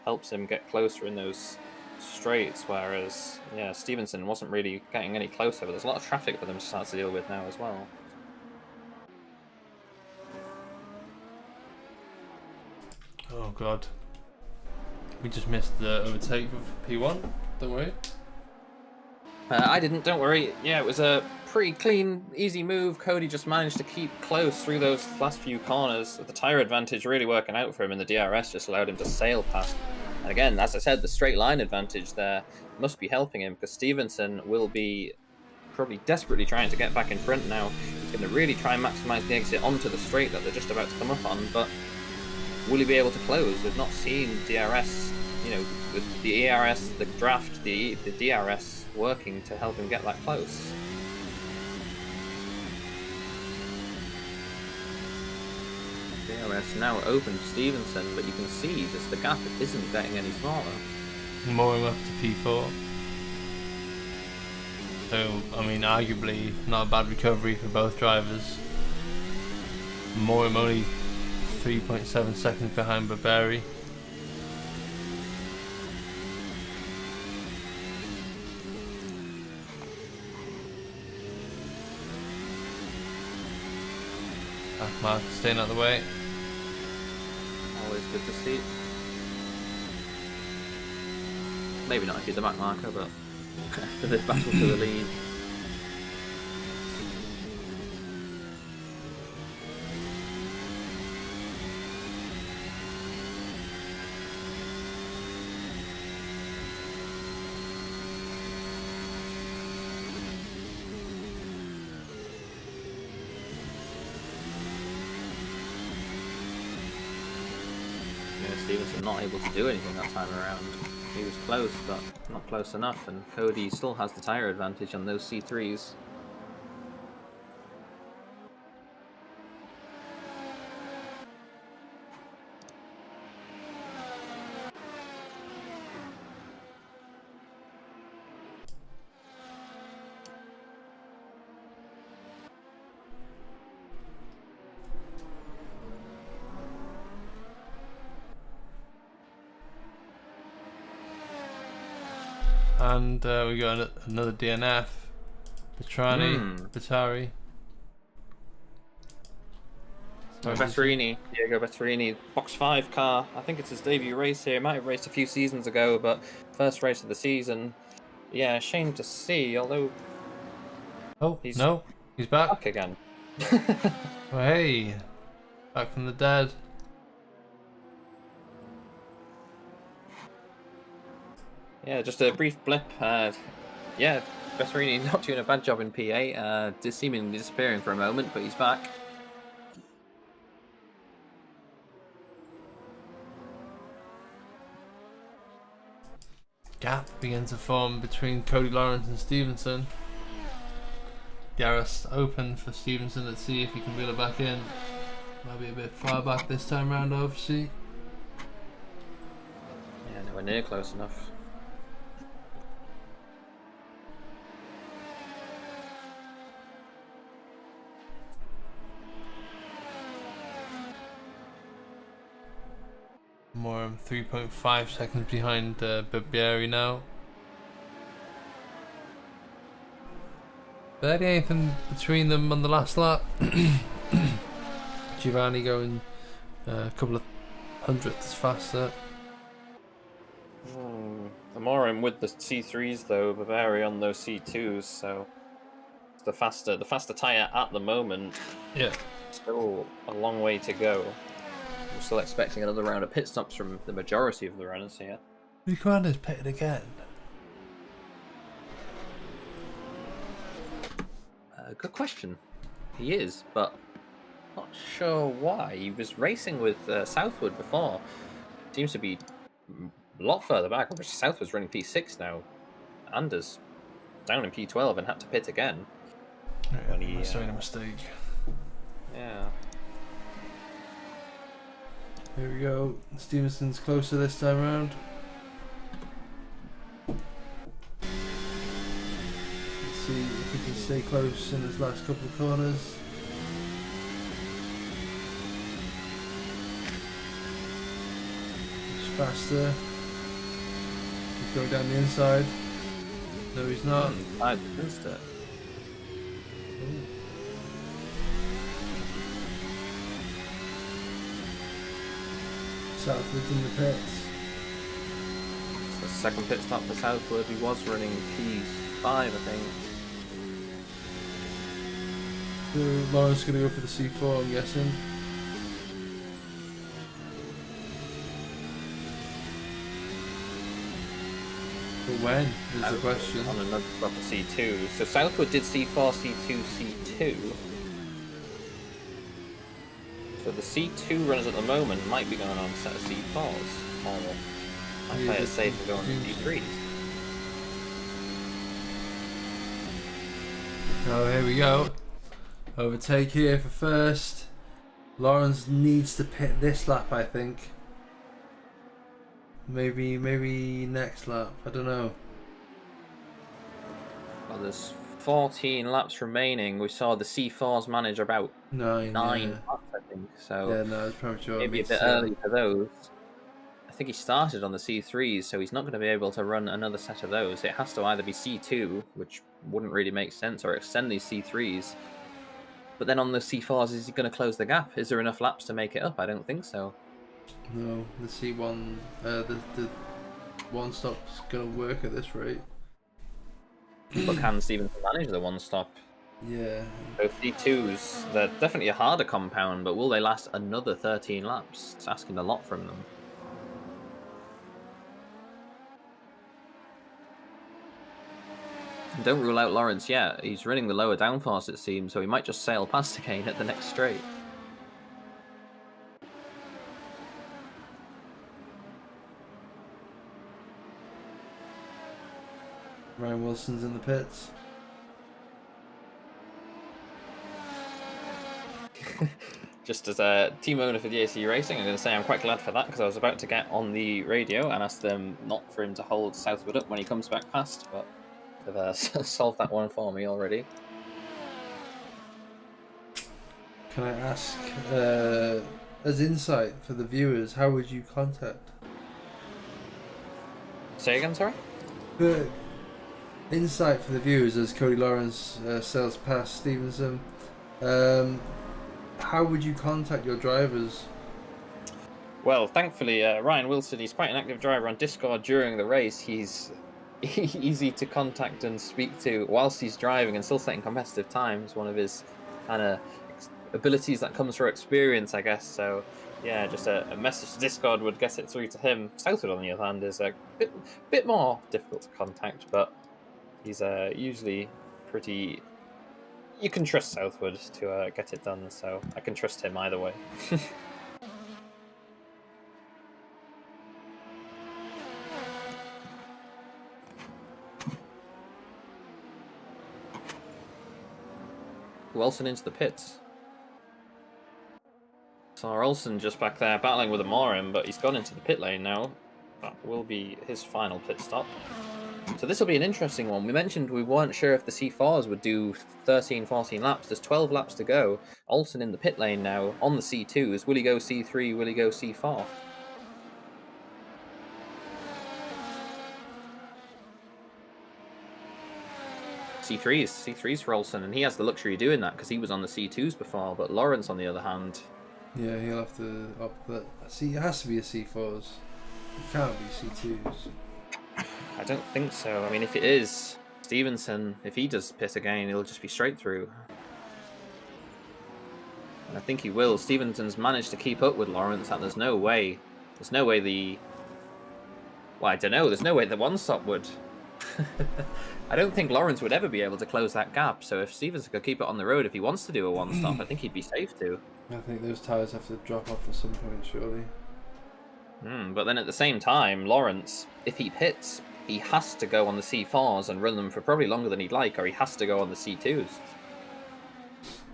helps him get closer in those straights, whereas, yeah, Stevenson wasn't really getting any closer, but there's a lot of traffic for them to start to deal with now as well. Oh god. We just missed the overtake of P1, don't worry. I didn't, don't worry. Yeah, it was a pretty clean, easy move. Cody just managed to keep close through those last few corners. The tyre advantage really working out for him, and the DRS just allowed him to sail past. And again, as I said, the straight line advantage there must be helping him, because Stevenson will be probably desperately trying to get back in front now. He's going to really try and maximise the exit onto the straight that they're just about to come up on, but will he be able to close? We've not seen DRS, with the ERS, the draft, the DRS working to help him get that close. DRS now open to Stevenson, but you can see just the gap isn't getting any smaller. Mooring up to P4. So, I mean, arguably not a bad recovery for both drivers. Mooring only 3.7 seconds behind Barberi. Mark staying out of the way. Always good to see. Maybe not if you're the back marker, but for this battle for the lead. Stevenson not able to do anything that time around. He was close, but not close enough, and Cody still has the tyre advantage on those C3s. And we got another DNF. Batari. Diego Vetterini, box 5 car. I think it's his debut race here. Might have raced a few seasons ago, but first race of the season. Yeah, shame to see, although... Oh, he's back. Back again. Oh, hey, back from the dead. Yeah, just a brief blip. Yeah, Vetterini not doing a bad job in P8. Just seemingly disappearing for a moment, but he's back. Gap begins to form between Cody Lawrence and Stevenson. Gareth open for Stevenson. Let's see if he can reel it back in. Might be a bit far back this time round, obviously. Yeah, nowhere near close enough. More 3.5 seconds behind Barberi now. Barely anything between them on the last lap. Giovanni going a couple of hundredths faster. The more I'm with the C3s though, Barberi on those C2s, so the faster tyre at the moment. Yeah. Still a long way to go. I'm still expecting another round of pit stops from the majority of the runners here. Ricardo's pitted again. Good question. He is, but not sure why. He was racing with Southwood before. Seems to be a lot further back. Obviously, Southwood's running P6 now. Anders down in P12 and had to pit again. Yeah, when he made a mistake. Yeah. Here we go. Stevenson's closer this time around. Let's see if he can stay close in his last couple of corners. He's faster. He's going down the inside. No, he's not. I missed it. Southwood's in the pits. It's the second pit stop for Southwood. He was running P5, I think. So Lawrence going to go for the C4, I'm guessing. But when is the question? On another stop for C2. So Southwood did C4, C2, C2. So the C2 runners at the moment might be going on a set of C4s, or might play it safe and go on C3s. Oh, here we go. Overtake here for first. Lawrence needs to pit this lap, I think. Maybe next lap. I don't know. Well, there's 14 laps remaining. We saw the C4s manage about nine laps, I think. So yeah, no, it's premature. maybe a bit early for those. I think he started on the C3s, so he's not going to be able to run another set of those. It has to either be C2, which wouldn't really make sense, or extend these C3s. But then on the C4s, is he going to close the gap? Is there enough laps to make it up? I don't think so. No, the C1, the one stop's gonna work at this rate. But can Stevenson manage the one stop? Yeah. Those C2s, they're definitely a harder compound, but will they last another 13 laps? It's asking a lot from them. Don't rule out Lawrence yet. He's running the lower downforce, it seems, so he might just sail past again at the next straight. Ryan Wilson's in the pits. Just as a team owner for DAC Racing, I'm going to say I'm quite glad for that, because I was about to get on the radio and ask them not for him to hold Southwood up when he comes back past, but they've solved that one for me already. Can I ask, as insight for the viewers, how would you contact? Say again, sorry? The insight for the viewers as Cody Lawrence sails past Stevenson. How would you contact your drivers? Well, thankfully, Ryan Wilson, he's quite an active driver on Discord during the race. He's easy to contact and speak to whilst he's driving and still setting competitive times. One of his kind of abilities that comes through experience, I guess. So, yeah, just a message to Discord would get it through to him. Southwood, on the other hand, is a bit more difficult to contact, but he's usually pretty... You can trust Southwood to get it done, so I can trust him either way. Wilson into the pits. So Olsen just back there battling with a Morin, but he's gone into the pit lane now. That will be his final pit stop. So this will be an interesting one. We mentioned we weren't sure if the C4s would do 13, 14 laps. There's 12 laps to go. Olsen in the pit lane now on the C2s. Will he go C3? Will he go C4? C3s for Olsen, and he has the luxury of doing that because he was on the C2s before. But Lawrence, on the other hand, yeah, he'll have to up that. See, it has to be a C4s. It can't be C2s. I don't think so. I mean, if it is Stevenson, if he does pit again, it'll just be straight through. And I think he will. Stevenson's managed to keep up with Lawrence, and there's no way the... Well, I don't know. There's no way the one-stop would... I don't think Lawrence would ever be able to close that gap, so if Stevenson could keep it on the road, if he wants to do a one-stop, I think he'd be safe to. I think those tyres have to drop off at some point, surely. But then at the same time, Lawrence, if he pits, he has to go on the C4s and run them for probably longer than he'd like, or he has to go on the C2s.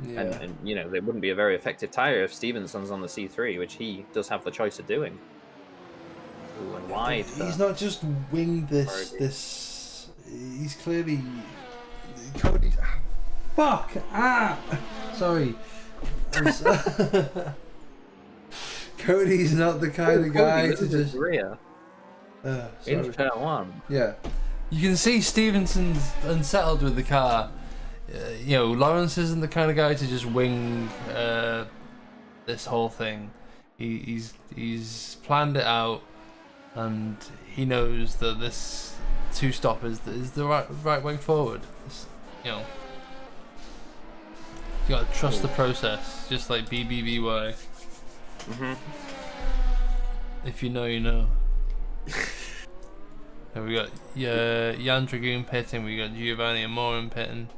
Yeah. And you know, there wouldn't be a very effective tyre if Stevenson's on the C3, which he does have the choice of doing. Ooh, and wide. He's not just winged this. He's clearly... Cody's... Fuck! Sorry. Cody's not the kind of guy to just... In turn one. Yeah. You can see Stevenson's unsettled with the car. You know, Lawrence isn't the kind of guy to just wing this whole thing. He's planned it out, and he knows that this two-stop is the right way forward. You know, you gotta trust the process, just like BBBY. If you know, you know. And we got Jan Dragoon pitting, we got Giovanni and Morin pitting.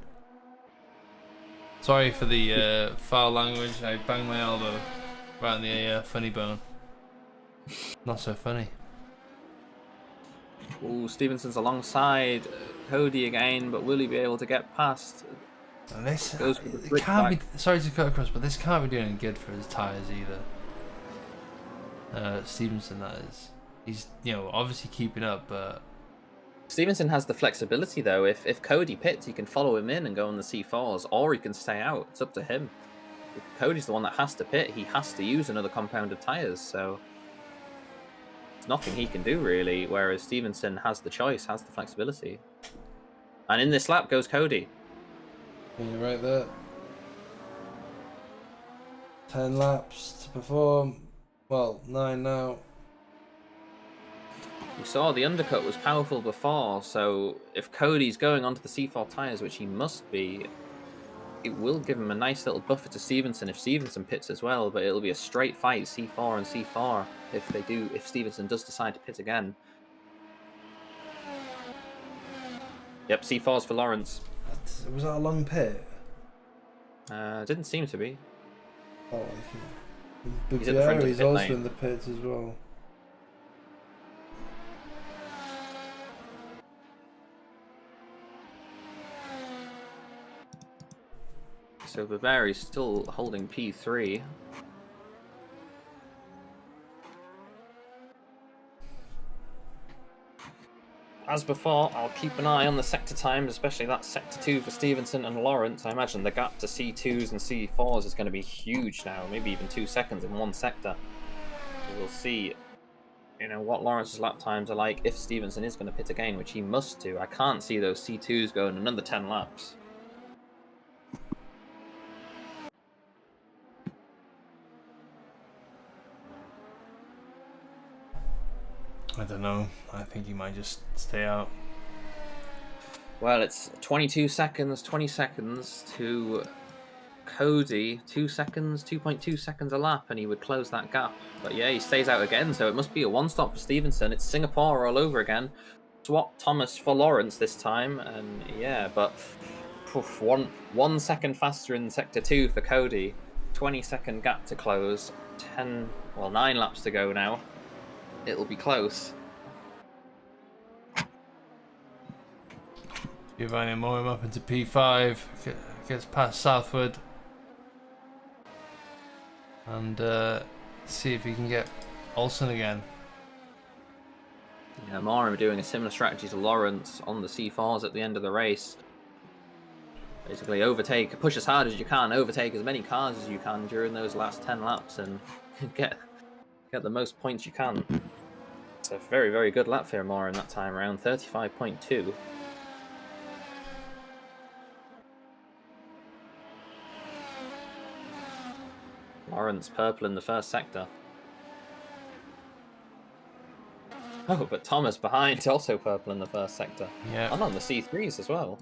Sorry for the foul language, I banged my elbow. right on the funny bone. Not so funny. Ooh, Stevenson's alongside Cody again, but will he be able to get past? And this Goes for the it can't switchback. be. Sorry to cut across, but this can't be doing any good for his tyres either. Stevenson, that is. He's obviously keeping up, but Stevenson has the flexibility though. If Cody pits, he can follow him in and go on the C4s, or he can stay out. It's up to him. If Cody's the one that has to pit, he has to use another compound of tyres, so there's nothing he can do really, whereas Stevenson has the choice, has the flexibility. And in this lap goes Cody. you're right there. 10 laps to perform. Well, 9 now. We saw the undercut was powerful before, so if Cody's going onto the C4 tyres, which he must be, it will give him a nice little buffer to Stevenson if Stevenson pits as well, but it'll be a straight fight, C4 and C4, if Stevenson does decide to pit again. Yep, C4's for Lawrence. Was that a long pit? Didn't seem to be. Oh, He's at the front of the he's pit also lane. in the pits as well. So Bavari's still holding P3. As before, I'll keep an eye on the sector times, especially that sector 2 for Stevenson and Lawrence. I imagine the gap to C2s and C4s is going to be huge now, maybe even 2 seconds in one sector. So we'll see, what Lawrence's lap times are like if Stevenson is going to pit again, which he must do. I can't see those C2s going another 10 laps. I don't know. I think he might just stay out. Well, it's 22 seconds, 20 seconds to Cody. 2 seconds, 2.2 seconds a lap, and he would close that gap. But yeah, he stays out again, so it must be a one-stop for Stevenson. It's Singapore all over again. Swap Thomas for Lawrence this time, and yeah, but one second faster in sector 2 for Cody. 20-second gap to close. 9 laps to go now. It'll be close. Giovanni Moim up into P5, gets past Southwood, and see if he can get Olsen again. Yeah, Morim doing a similar strategy to Lawrence on the C4s at the end of the race. Basically overtake, push as hard as you can, overtake as many cars as you can during those last 10 laps and get the most points you can. It's a very, very good lap for Morim that time around, 35.2. Lawrence purple in the first sector. Oh, but Thomas behind, also purple in the first sector. Yeah. And on the C3s as well.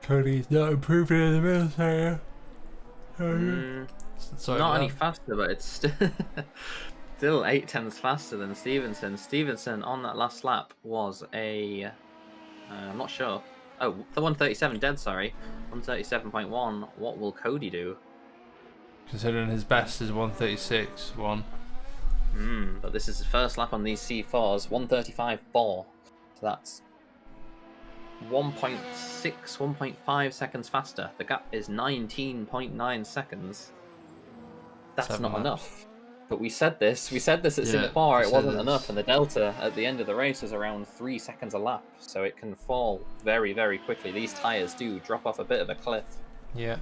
Cody's not improving in the middle area. Sorry, Not any faster, but it's still 8/10ths faster than Stevenson. Stevenson on that last lap was a... I'm not sure. Oh, the 137 dead, sorry. 137.1. What will Cody do? Considering his best is 136.1. But this is his first lap on these C4s. 135.4. So that's 1.6, 1.5 seconds faster. The gap is 19.9 seconds. That's not enough. But we said this at Singapore, it wasn't enough, and the delta at the end of the race was around 3 seconds a lap, so it can fall very, very quickly. These tyres do drop off a bit of a cliff. Yeah.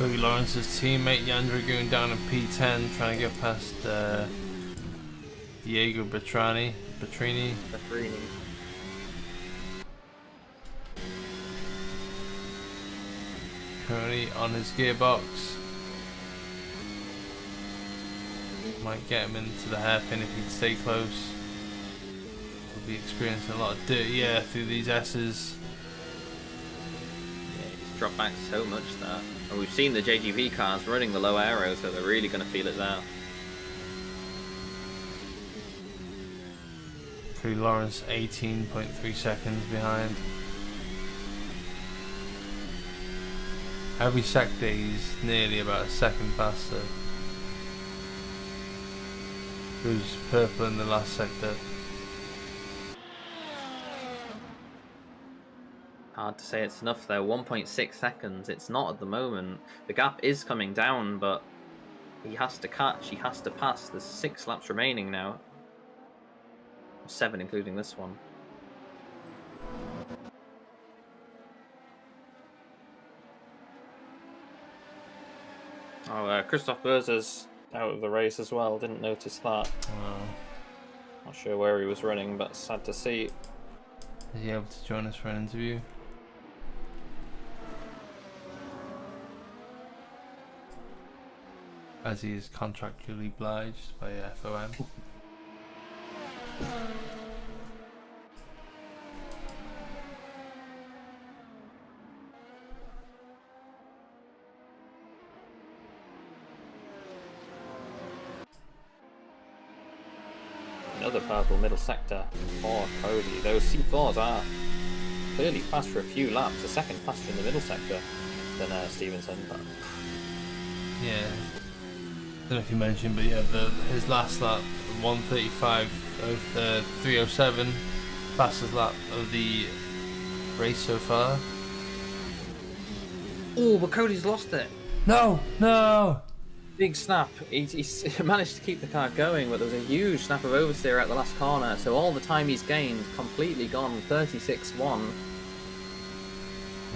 Cody Lawrence's teammate Jan Dragoon down in P10, trying to get past Diego Bertrini. Currently on his gearbox. Might get him into the hairpin if he'd stay close. We'll be experiencing a lot of dirty air through these S's. Yeah, he's dropped back so much there. And we've seen the JGV cars running the low aero, so they're really going to feel it there. Cody Lawrence 18.3 seconds behind. Every sector he's nearly about a second faster. He was purple in the last sector. Hard to say it's enough though. 1.6 seconds. It's not at the moment. The gap is coming down, but he has to catch. He has to pass. There's 6 laps remaining now. 7 including this one. Oh, Christoph Berzer's out of the race as well. Didn't notice that. Wow. Not sure where he was running, but sad to see. Is he able to join us for an interview? As he is contractually obliged by FOM. Another purple middle sector for Cody. Those C4s are clearly fast for a few laps. A second faster in the middle sector than Stevenson. But Yeah. Don't know if you mentioned, but yeah, his last lap, 1:35 of 3:07, fastest lap of the race so far. oh, but Cody's lost it. No, no. Big snap. He managed to keep the car going, but there was a huge snap of oversteer at the last corner. So all the time he's gained, completely gone. 36.1.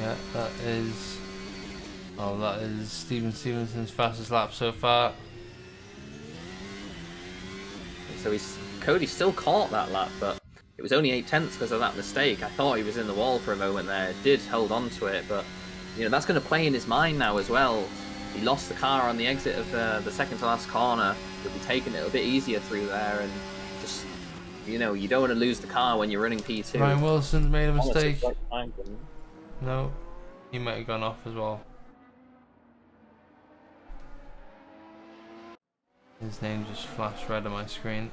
Yeah, that is. Oh, that is Stevenson's fastest lap so far. So Cody still caught that lap, but it was only 8 tenths because of that mistake. I thought he was in the wall for a moment there. Did hold on to it, but that's going to play in his mind now as well. He lost the car on the exit of the second to last corner. He'll be taking it a bit easier through there, and just you don't want to lose the car when you're running P2. Ryan Wilson's made a mistake. Honestly, No, he might have gone off as well. His name just flashed red on my screen.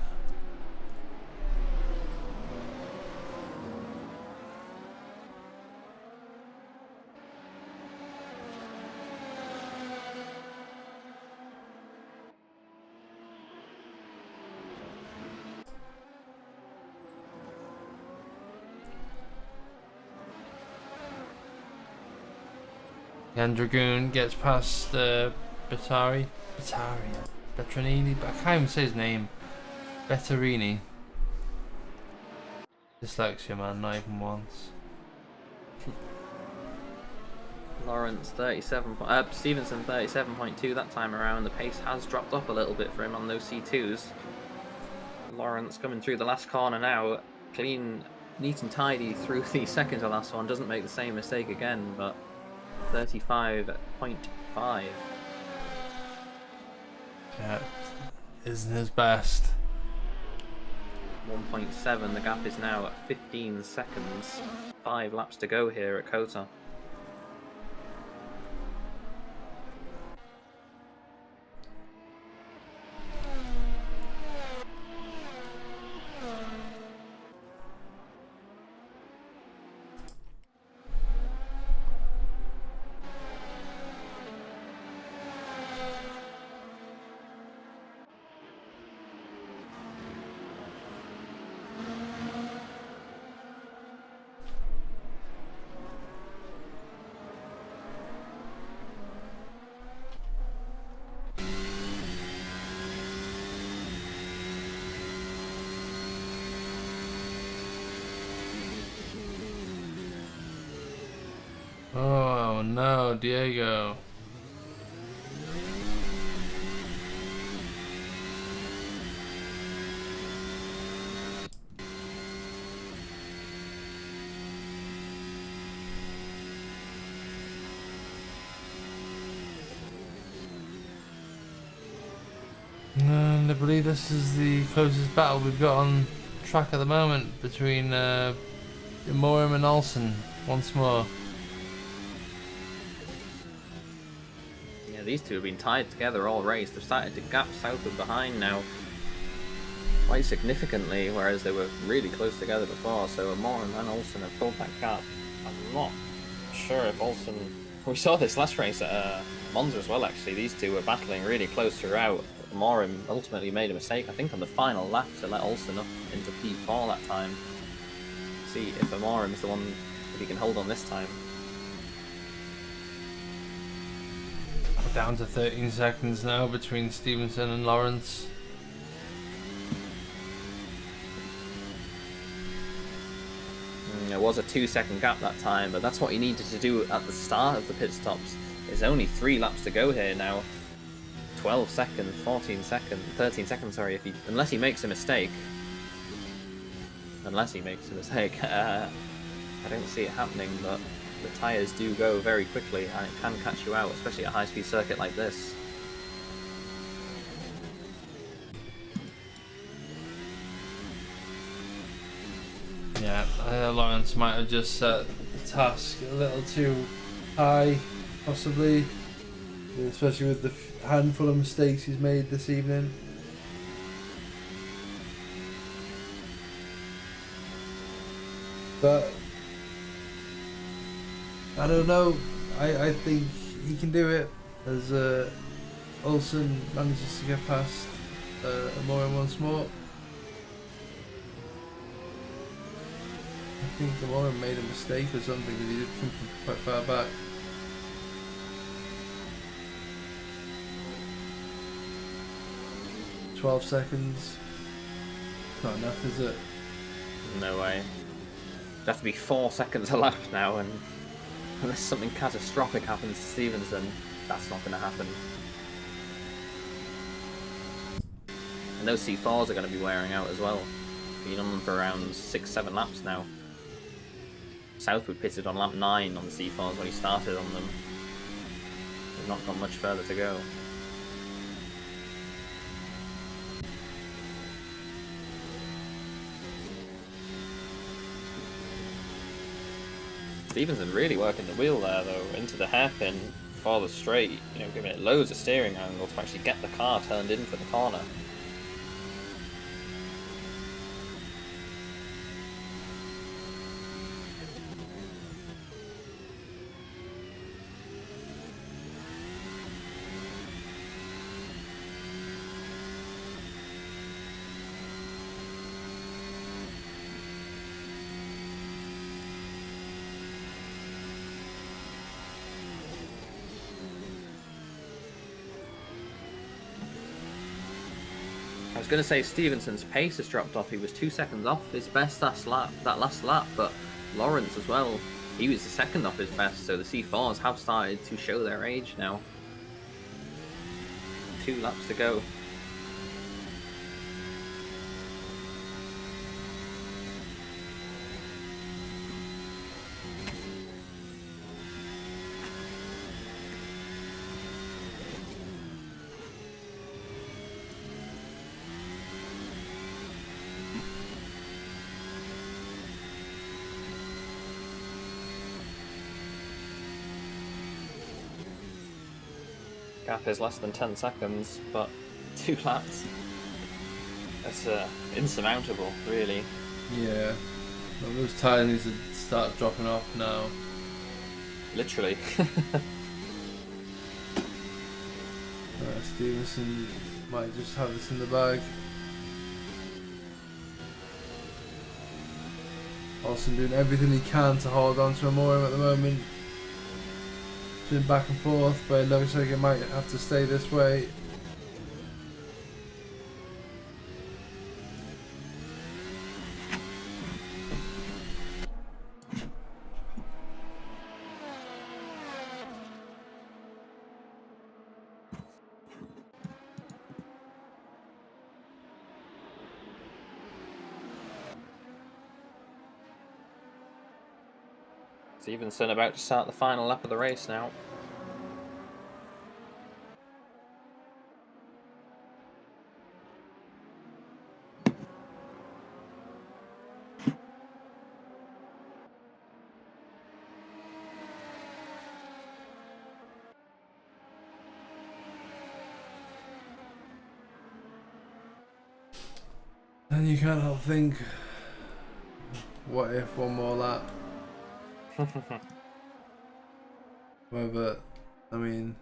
Jan Dragoon gets past Betrini, but I can't even say his name. Betterini. Dyslexia, man, not even once. Lawrence 37. Stevenson 37.2 that time around. The pace has dropped off a little bit for him on those C2s. Lawrence coming through the last corner now, clean, neat and tidy through the second to last one. Doesn't make the same mistake again, but 35.5. Yeah, isn't his best. 1.7. The gap is now at 15 seconds. 5 laps to go here at Kota. Oh no, Diego. to believe this is the closest battle we've got on track at the moment between Morim and Olsen once more. Yeah, these two have been tied together all race. They've started to gap Southwood behind now quite significantly, whereas they were really close together before. So Morim and Olsen have pulled that gap. I'm not sure if Olsen... We saw this last race at Monza as well, actually. These two were battling really close throughout. Morim ultimately made a mistake, I think, on the final lap to let Olsen up into P4 that time. See if Morim's the one, if he can hold on this time. Down to 13 seconds now between Stevenson and Lawrence. It was a 2-second gap that time, but that's what he needed to do at the start of the pit stops. There's only 3 laps to go here now. 12 seconds, 14 seconds, 13 seconds, sorry, unless he makes a mistake. I don't see it happening, but the tyres do go very quickly and it can catch you out, especially at a high-speed circuit like this. Yeah, Lawrence might have just set the task a little too high, possibly, especially with the handful of mistakes he's made this evening. But I don't know. I think he can do it as Olsen manages to get past Morin once more. I think Morin made a mistake or something because he did come from quite far back. "12 seconds. Not enough, is it?" No way. It'd have to be 4 seconds a lap now, and unless something catastrophic happens to Stevenson, that's not going to happen. And those C4s are going to be wearing out as well. Been on them for around 6-7 laps now. Southwood pitted on lap 9 on the C4s when he started on them. They've not got much further to go. Stevenson really working the wheel there though, into the hairpin for the straight, you know, giving it loads of steering angle to actually get the car turned in for the corner. I was going to say Stevenson's pace has dropped off. He was 2 seconds off his best that last lap, but Lawrence as well, he was the second off his best, so the C4s have started to show their age now. 2 laps to go. Gap is less than 10 seconds, but 2 laps. That's insurmountable, really. Yeah. Well, those tyres need to start dropping off now. Literally. Stevenson might just have this in the bag. Olsen doing everything he can to hold on to Morim at the moment. Been back and forth, but it looks like it might have to stay this way. Stevenson about to start the final lap of the race now. – And you can't help think, what if one more lap? Whether, I mean,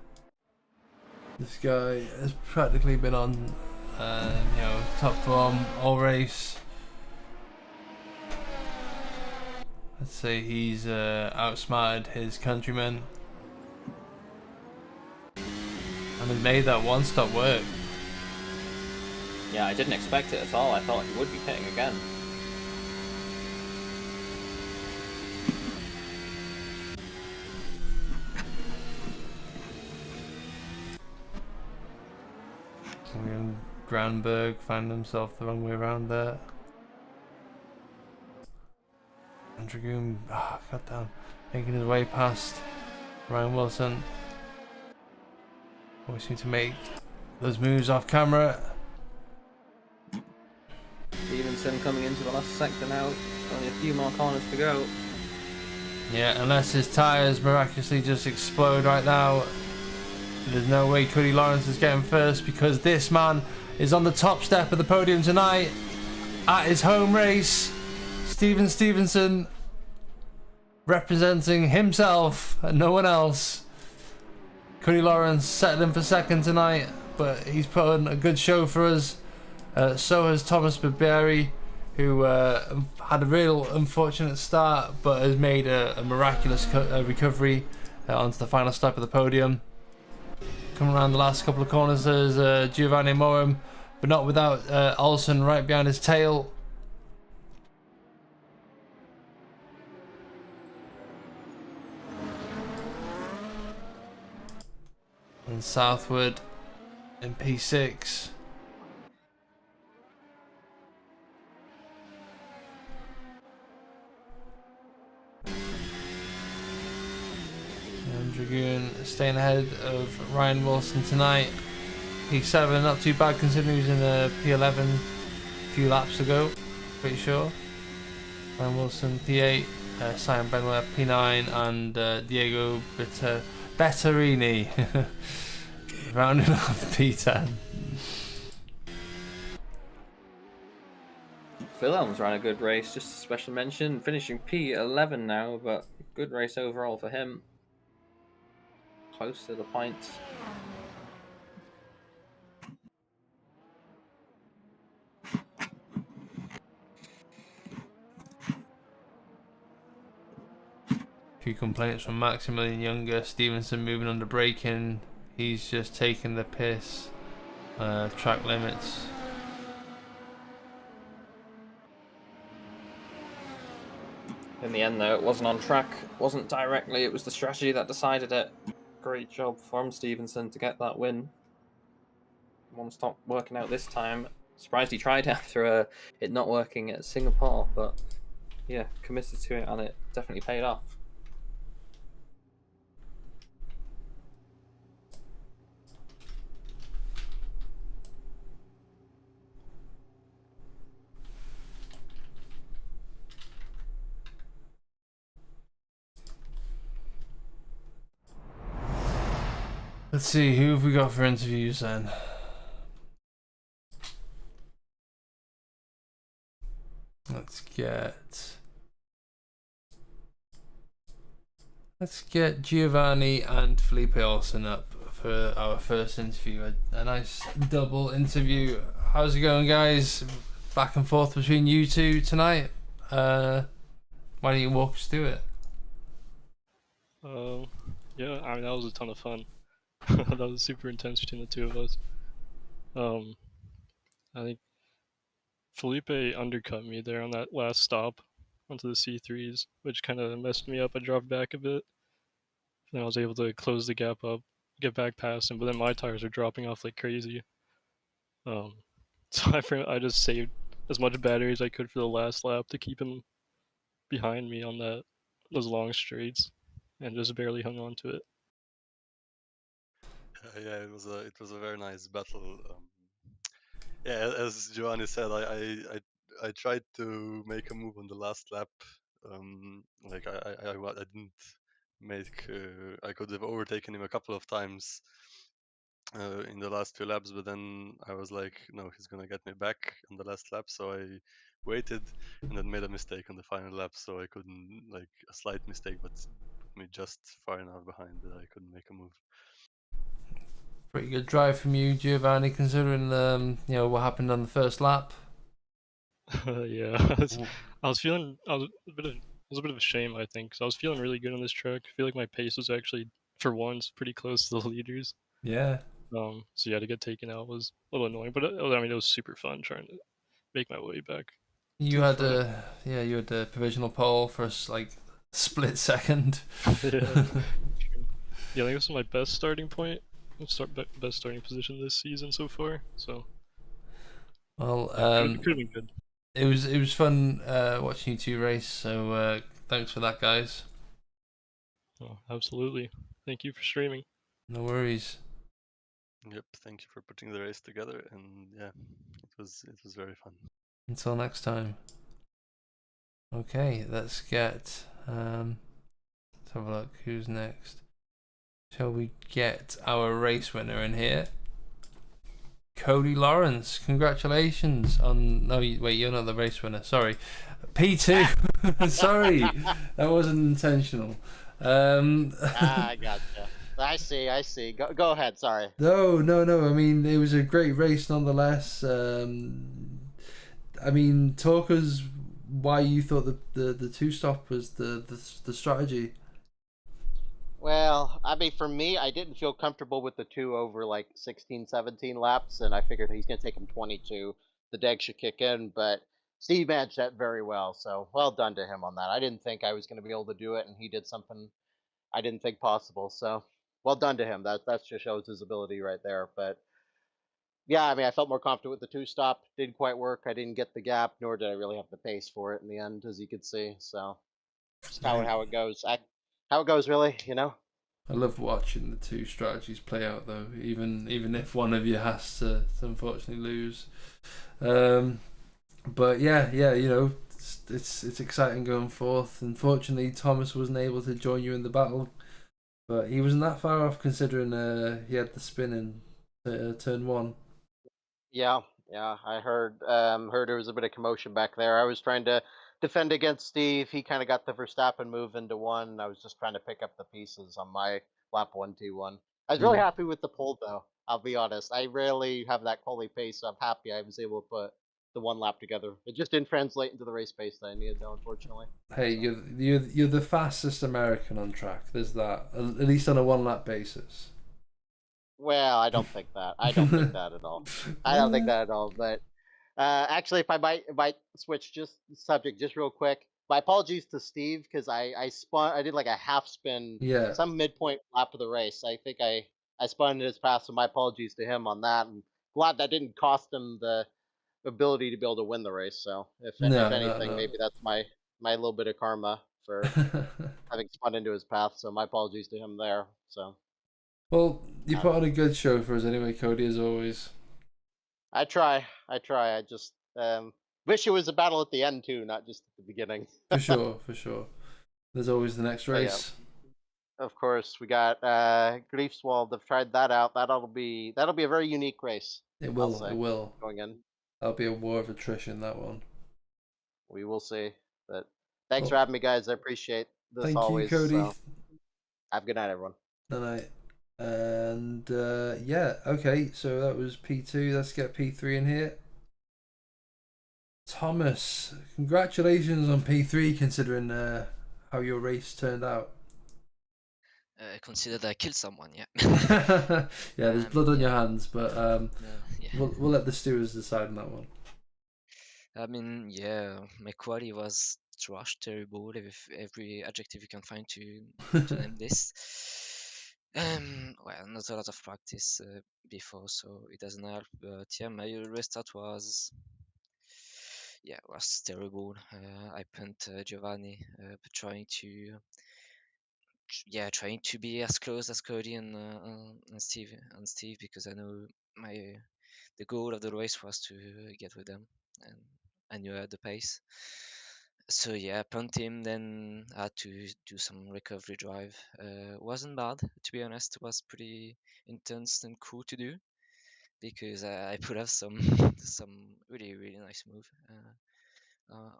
this guy has practically been on, top form all race. I'd say he's outsmarted his countrymen and has made that one-stop work. Yeah, I didn't expect it at all. I thought he would be pitting again. William Granberg found himself the wrong way around there. And Dragoon, goddamn, making his way past Ryan Wilson. Always seem to make those moves off camera. Stevenson coming into the last sector now. Only a few more corners to go. Yeah, unless his tyres miraculously just explode right now, there's no way Cody Lawrence is getting first, because this man is on the top step of the podium tonight at his home race. Steven Stevenson representing himself and no one else. Cody Lawrence settling for second tonight, but he's put on a good show for us. So has Thomas Barbieri, who had a real unfortunate start, but has made a miraculous recovery onto the final step of the podium. Coming around the last couple of corners, there's Giovanni Morum, but not without Olsen right behind his tail. And southward in P6. And Dragoon staying ahead of Ryan Wilson tonight. P7, not too bad considering he was in a P11 a few laps ago, pretty sure. Ryan Wilson P8, Simon Benware P9, and Diego Betterini rounding off P10. Wilhelm's ran a good race, just a special mention. Finishing P11 now, but good race overall for him. Close to the points. Few complaints from Maximilian Younger. Stevenson moving under braking. He's just taking the piss. Track limits. In the end, though, it wasn't on track, wasn't directly, it was the strategy that decided it. Great job from Stevenson to get that win. Won't stop working out this time. Surprised he tried after it not working at Singapore, but yeah, committed to it and it definitely paid off. Let's see, who have we got for interviews then? Let's get Giovanni and Felipe Olsen up for our first interview. A nice double interview. How's it going, guys? Back and forth between you two tonight. Why don't you walk us through it? Yeah, I mean, that was a ton of fun. That was super intense between the two of us. I think Felipe undercut me there on that last stop onto the C3s, which kind of messed me up. I dropped back a bit. Then I was able to close the gap up, get back past him, but then my tires are dropping off like crazy. So I just saved as much battery as I could for the last lap to keep him behind me on those long straights, and just barely hung on to it. Yeah, it was a very nice battle. Yeah, as Giovanni said, I tried to make a move on the last lap. Like I didn't make. I could have overtaken him a couple of times, in the last few laps, but then I was like, no, he's gonna get me back on the last lap, so I waited and then made a mistake on the final lap, so I couldn't, like a slight mistake, but put me just far enough behind that I couldn't make a move. Pretty good drive from you, Giovanni, considering what happened on the first lap. Yeah, I was feeling it was a bit of a shame, I think, because I was feeling really good on this track. I feel like my pace was actually, for once, pretty close to the leaders. Yeah. So yeah, to get taken out was a little annoying, but I mean, it was super fun trying to make my way back. You to the had front. you had a provisional pole for like split second. Yeah, yeah, I think this was my best starting point, best starting position this season so far. So Well, yeah, could have been good. it was fun watching you two race. So thanks for that, guys. Oh, absolutely. Thank you for streaming. No worries. Yep, thank you for putting the race together, and yeah, it was very fun. Until next time. Okay, let's get let's have a look. Who's next? Shall we get our race winner in here? Cody Lawrence, congratulations on. No, wait, you're not the race winner. Sorry, P2. Sorry, that wasn't intentional. I gotcha. I see. Go ahead. Sorry. No. I mean, it was a great race nonetheless. I mean, talk us why you thought the two stop was the strategy. Well, I mean, for me, I didn't feel comfortable with the two over like 16, 17 laps, and I figured he's going to take him 22. The deck should kick in, but Steve managed that very well, so well done to him on that. I didn't think I was going to be able to do it, and he did something I didn't think possible, so well done to him. That just shows his ability right there. But yeah, I mean, I felt more confident with the two stop. Didn't quite work. I didn't get the gap, nor did I really have the pace for it in the end, as you could see. So just how it goes. How it goes, really. I love watching the two strategies play out, though. Even if one of you has to unfortunately lose. But yeah, it's exciting going forth. Unfortunately, Thomas wasn't able to join you in the battle, but he wasn't that far off considering he had the spin in turn one. Yeah, yeah. I heard there was a bit of commotion back there. I was trying to defend against Steve. He kind of got the Verstappen move into one. I was just trying to pick up the pieces on my lap 1-2-1. I was really Mm. happy with the pole though. I'll be honest. I rarely have that quality pace, so I'm happy I was able to put the one lap together. It just didn't translate into the race pace that I needed though, unfortunately. Hey, So. you're the fastest American on track. There's that, at least on a one lap basis. Well, I don't think that. I don't think that at all. I don't think that at all. But actually, if I might switch just subject just real quick. My apologies to Steve because I spun. I did like a half spin, Yeah. some midpoint lap of the race. I think I spun in his path, so my apologies to him on that. And glad that didn't cost him the ability to be able to win the race. So if anything, No. maybe that's my little bit of karma for having spun into his path. So my apologies to him there. So. Well, you Uh, put on a good show for us anyway, Cody, as always. I try. I just wish it was a battle at the end too, not just at the beginning. For sure. There's always the next But yeah, race. of course we got Griefswald. I've tried that out. That'll be a very unique race. It I'll will. say It will. going in. That'll be a war of attrition, that one. We will see. But thanks for Well, having me, guys. I appreciate this thank you, always. Cody. So have a good night, everyone. Night. And yeah, okay, so that was P2. Let's get P3 in here. Thomas, congratulations on P3 considering how your race turned out. Consider that I killed someone, yeah. Yeah, there's blood on your Yeah. hands, but Yeah. we'll let the stewards decide on that one. I mean, yeah, my quality was trash, terrible, every adjective you can find to name this. Well, not a lot of practice before, so it doesn't help. But yeah, my restart was terrible. I pumped Giovanni, but trying to be as close as Cody and Steve because I know my the goal of the race was to get with them, and I knew I had the pace. So yeah, punt him, then had to do some recovery drive. Wasn't bad, to be honest. It was pretty intense and cool to do because I put up some some really nice move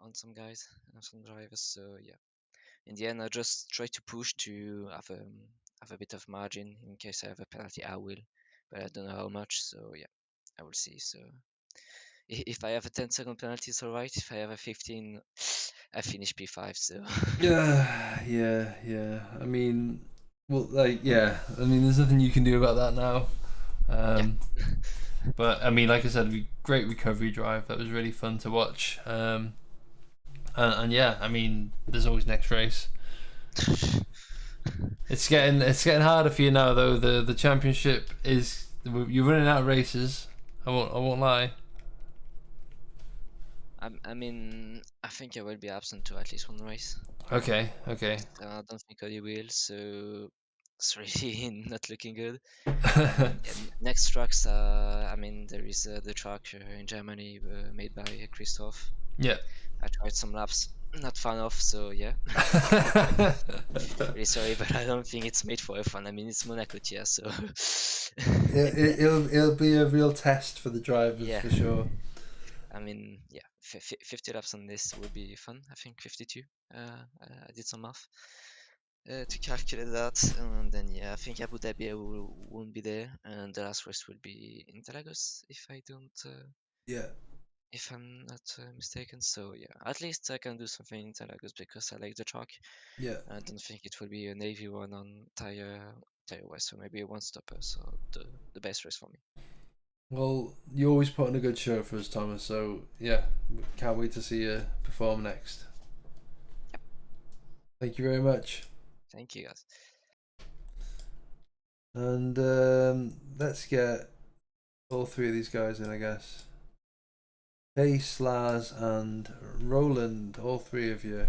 on some guys, some drivers. So yeah, in the end, I just try to push to have a bit of margin in case I have a penalty. I will, but I don't know how much. So yeah, I will see. So if I have a 10-second penalty, it's alright. If I have a 15, I finish P5. So Yeah. I mean, well, like, yeah. I mean, there's nothing you can do about that now. yeah. But I mean, like I said, great recovery drive. That was really fun to watch. And yeah, I mean, there's always next race. It's getting harder for you now though. The championship is, you're running out of races. I won't lie. I mean, I think I will be absent to at least one race. Okay. I don't think Cody will, so it's really not looking good. Yeah, next tracks, I mean, there is the track in Germany made by Christoph. Yeah. I tried some laps, not fan of, so yeah. Really sorry, but I don't think it's made for F1. I mean, it's Monaco tier, so. It'll be a real test for the drivers, Yeah. for sure. I mean, yeah, 50 laps on this would be fun. I think 52. I did some math to calculate that, and then yeah, I think Abu Dhabi won't be there, and the last race will be in Interlagos if I don't. Yeah. If I'm not mistaken, so yeah, at least I can do something in Interlagos because I like the track. Yeah. I don't think it will be a navy one on tire west, so maybe a one stopper. So the best race for me. Well, you always put on a good show for us, Thomas. So yeah, can't wait to see you perform next. Yep. Thank you very much. Thank you, guys. And let's get all three of these guys in, I guess. Ace, Lars, and Roland, all three of you.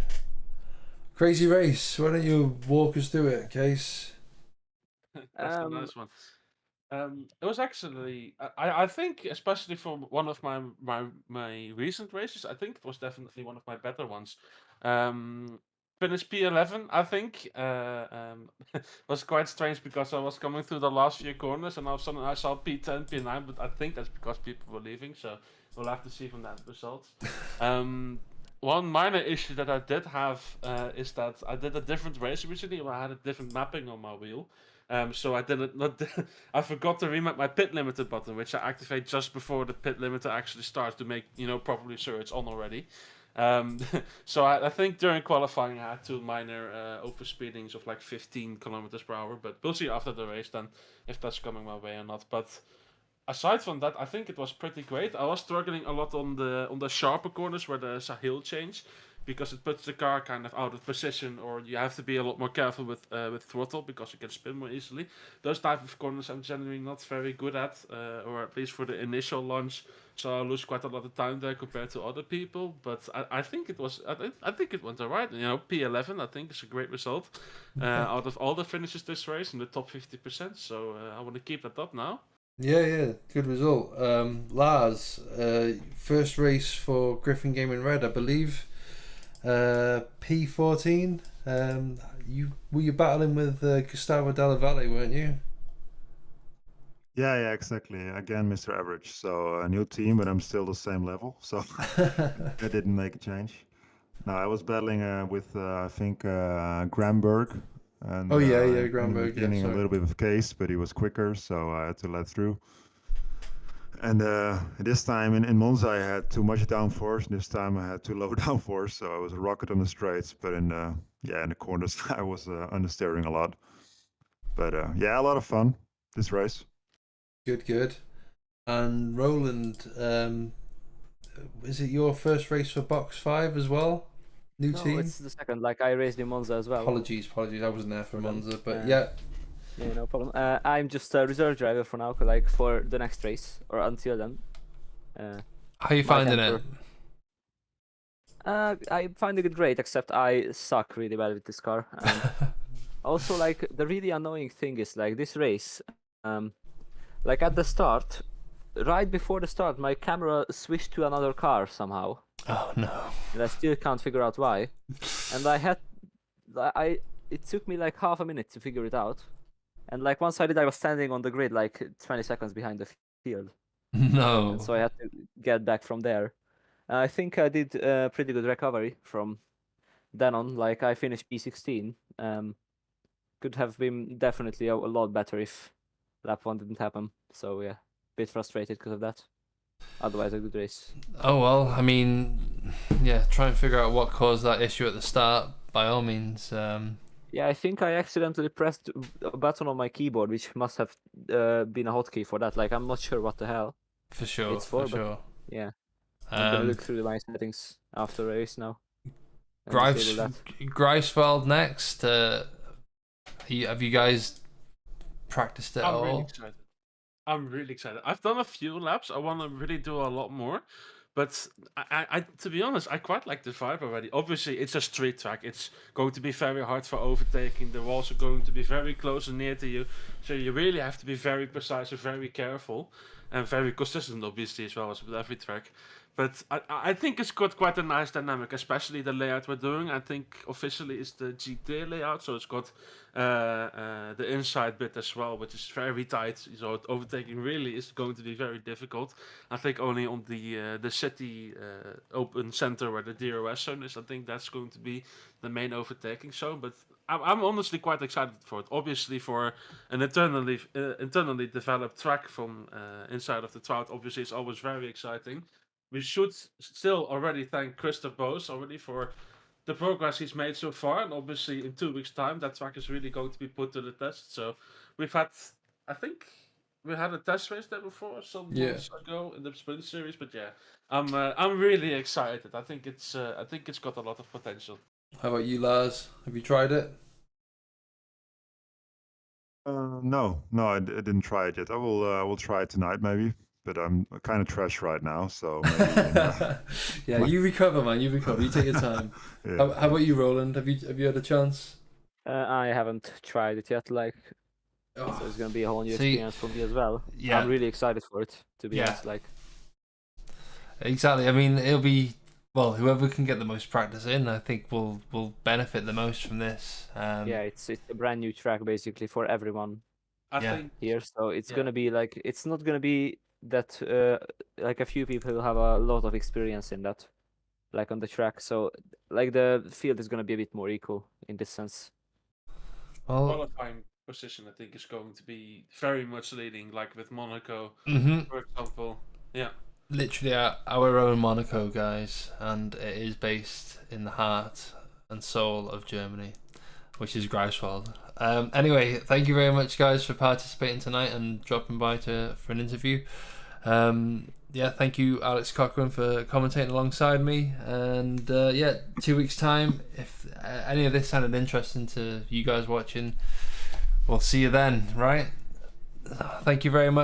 Crazy race. Why don't you walk us through it, Case? That's a nice one. It was actually, I think, especially for one of my recent races, I think it was definitely one of my better ones. Finished P11, I think. Was quite strange because I was coming through the last few corners and all of a sudden I saw P10, P9, but I think that's because people were leaving, so we'll have to see from that results. One minor issue that I did have is that I did a different race recently where I had a different mapping on my wheel. So I didn't. I forgot to remap my pit limiter button, which I activate just before the pit limiter actually starts to make probably sure it's on already. So I think during qualifying I had two minor overspeedings of like 15 kilometers per hour, but we'll see after the race then if that's coming my way or not. But aside from that, I think it was pretty great. I was struggling a lot on the sharper corners where there's a hill change, because it puts the car kind of out of position, or you have to be a lot more careful with throttle because you can spin more easily. Those type of corners I'm generally not very good at, or at least for the initial launch. So I lose quite a lot of time there compared to other people. But I think it was I think it went alright. P11 I think is a great result out of all the finishes this race in the top 50%. So I want to keep that up now. Yeah, good result. Lars, first race for Griffin Gaming Red, I believe. P14. Were you battling with Gustavo Della Valle, weren't you? Yeah, exactly. Again, Mr. Average. So a new team, but I'm still the same level. So I didn't make a change. No, I was battling with I think Gramberg. And, yeah, in the Gramberg. beginning, a little bit of Case, but he was quicker, so I had to let through. And this time in Monza, I had too much downforce. This time I had too low downforce, so I was a rocket on the straights. But in the corners, I was understeering a lot. But yeah, a lot of fun this race. Good. And Roland, is it your first race for Box 5 as well? New team? No, it's the second. Like I raced in Monza as well. Apologies. I wasn't there for Monza, but yeah. Yeah, no problem. I'm just a reserve driver for now, like for the next race or until then. How are you finding it? I'm finding it great, except I suck really bad with this car. Also, like the really annoying thing is like this race, like at the start, right before the start, my camera switched to another car somehow. Oh no. and I still can't figure out why. And it took me like half a minute to figure it out. And like once I did, I was standing on the grid like 20 seconds behind the field. No. And so I had to get back from there. I think I did a pretty good recovery from then on. Like I finished P16. Could have been definitely a lot better if lap 1 didn't happen. So yeah, bit frustrated because of that. Otherwise, a good race. Oh well, I mean, yeah, try and figure out what caused that issue at the start, by all means. Yeah, I think I accidentally pressed a button on my keyboard, which must have been a hotkey for that. Like, I'm not sure what the hell For sure, it's for, for sure. yeah. I'm gonna look through my settings after the race now. and disable that. Greifswald next. Have you guys practiced it I'm at really all? excited. I'm really excited. I've done a few laps. I want to really do a lot more. But I, to be honest, I quite like the vibe already. Obviously, it's a street track. It's going to be very hard for overtaking. The walls are going to be very close and near to you. So you really have to be very precise and very careful. And very consistent, obviously, as well as with every track. But I think it's got quite a nice dynamic, especially the layout we're doing. I think officially it's the GT layout, so it's got the inside bit as well, which is very tight. So overtaking really is going to be very difficult. I think only on the city open center where the DRS zone is, I think that's going to be the main overtaking zone. But I'm honestly quite excited for it. Obviously, for an internally developed track from inside of the Trout, obviously it's always very exciting. We should still already thank Christoph Boos already for the progress he's made so far, and obviously in 2 weeks' time that track is really going to be put to the test. So we've had, I think, we had a test race there before some months ago in the sprint series. But yeah, I'm really excited. I think it's got a lot of potential. How about you, Lars? Have you tried it? No, I didn't try it yet. I will try it tonight maybe, but I'm kind of trash right now, so maybe. Yeah, you recover, man. You recover. You take your time. Yeah. How about you, Roland? Have you had a chance? I haven't tried it yet. Like, Oh, so it's gonna be a whole new see, experience for me as well. yeah. I'm really excited for it. To be Yeah. honest, like. Exactly. I mean, it'll be whoever can get the most practice in, I think will benefit the most from this. Yeah, it's a brand new track basically for everyone I Yeah. think here, so it's Yeah. gonna be like, it's not gonna be that like a few people have a lot of experience in that, like on the track. So like the field is gonna be a bit more equal in this sense. Well, qualifying position I think is going to be very much leading, like with Monaco, mhm. for example. Yeah. Literally our own Monaco, guys, and it is based in the heart and soul of Germany, which is Greifswald. Anyway, thank you very much, guys, for participating tonight and dropping by for an interview. Yeah, thank you, Alex Cochran, for commentating alongside me. And yeah, 2 weeks' time, if any of this sounded interesting to you guys watching, we'll see you then, right? Thank you very much.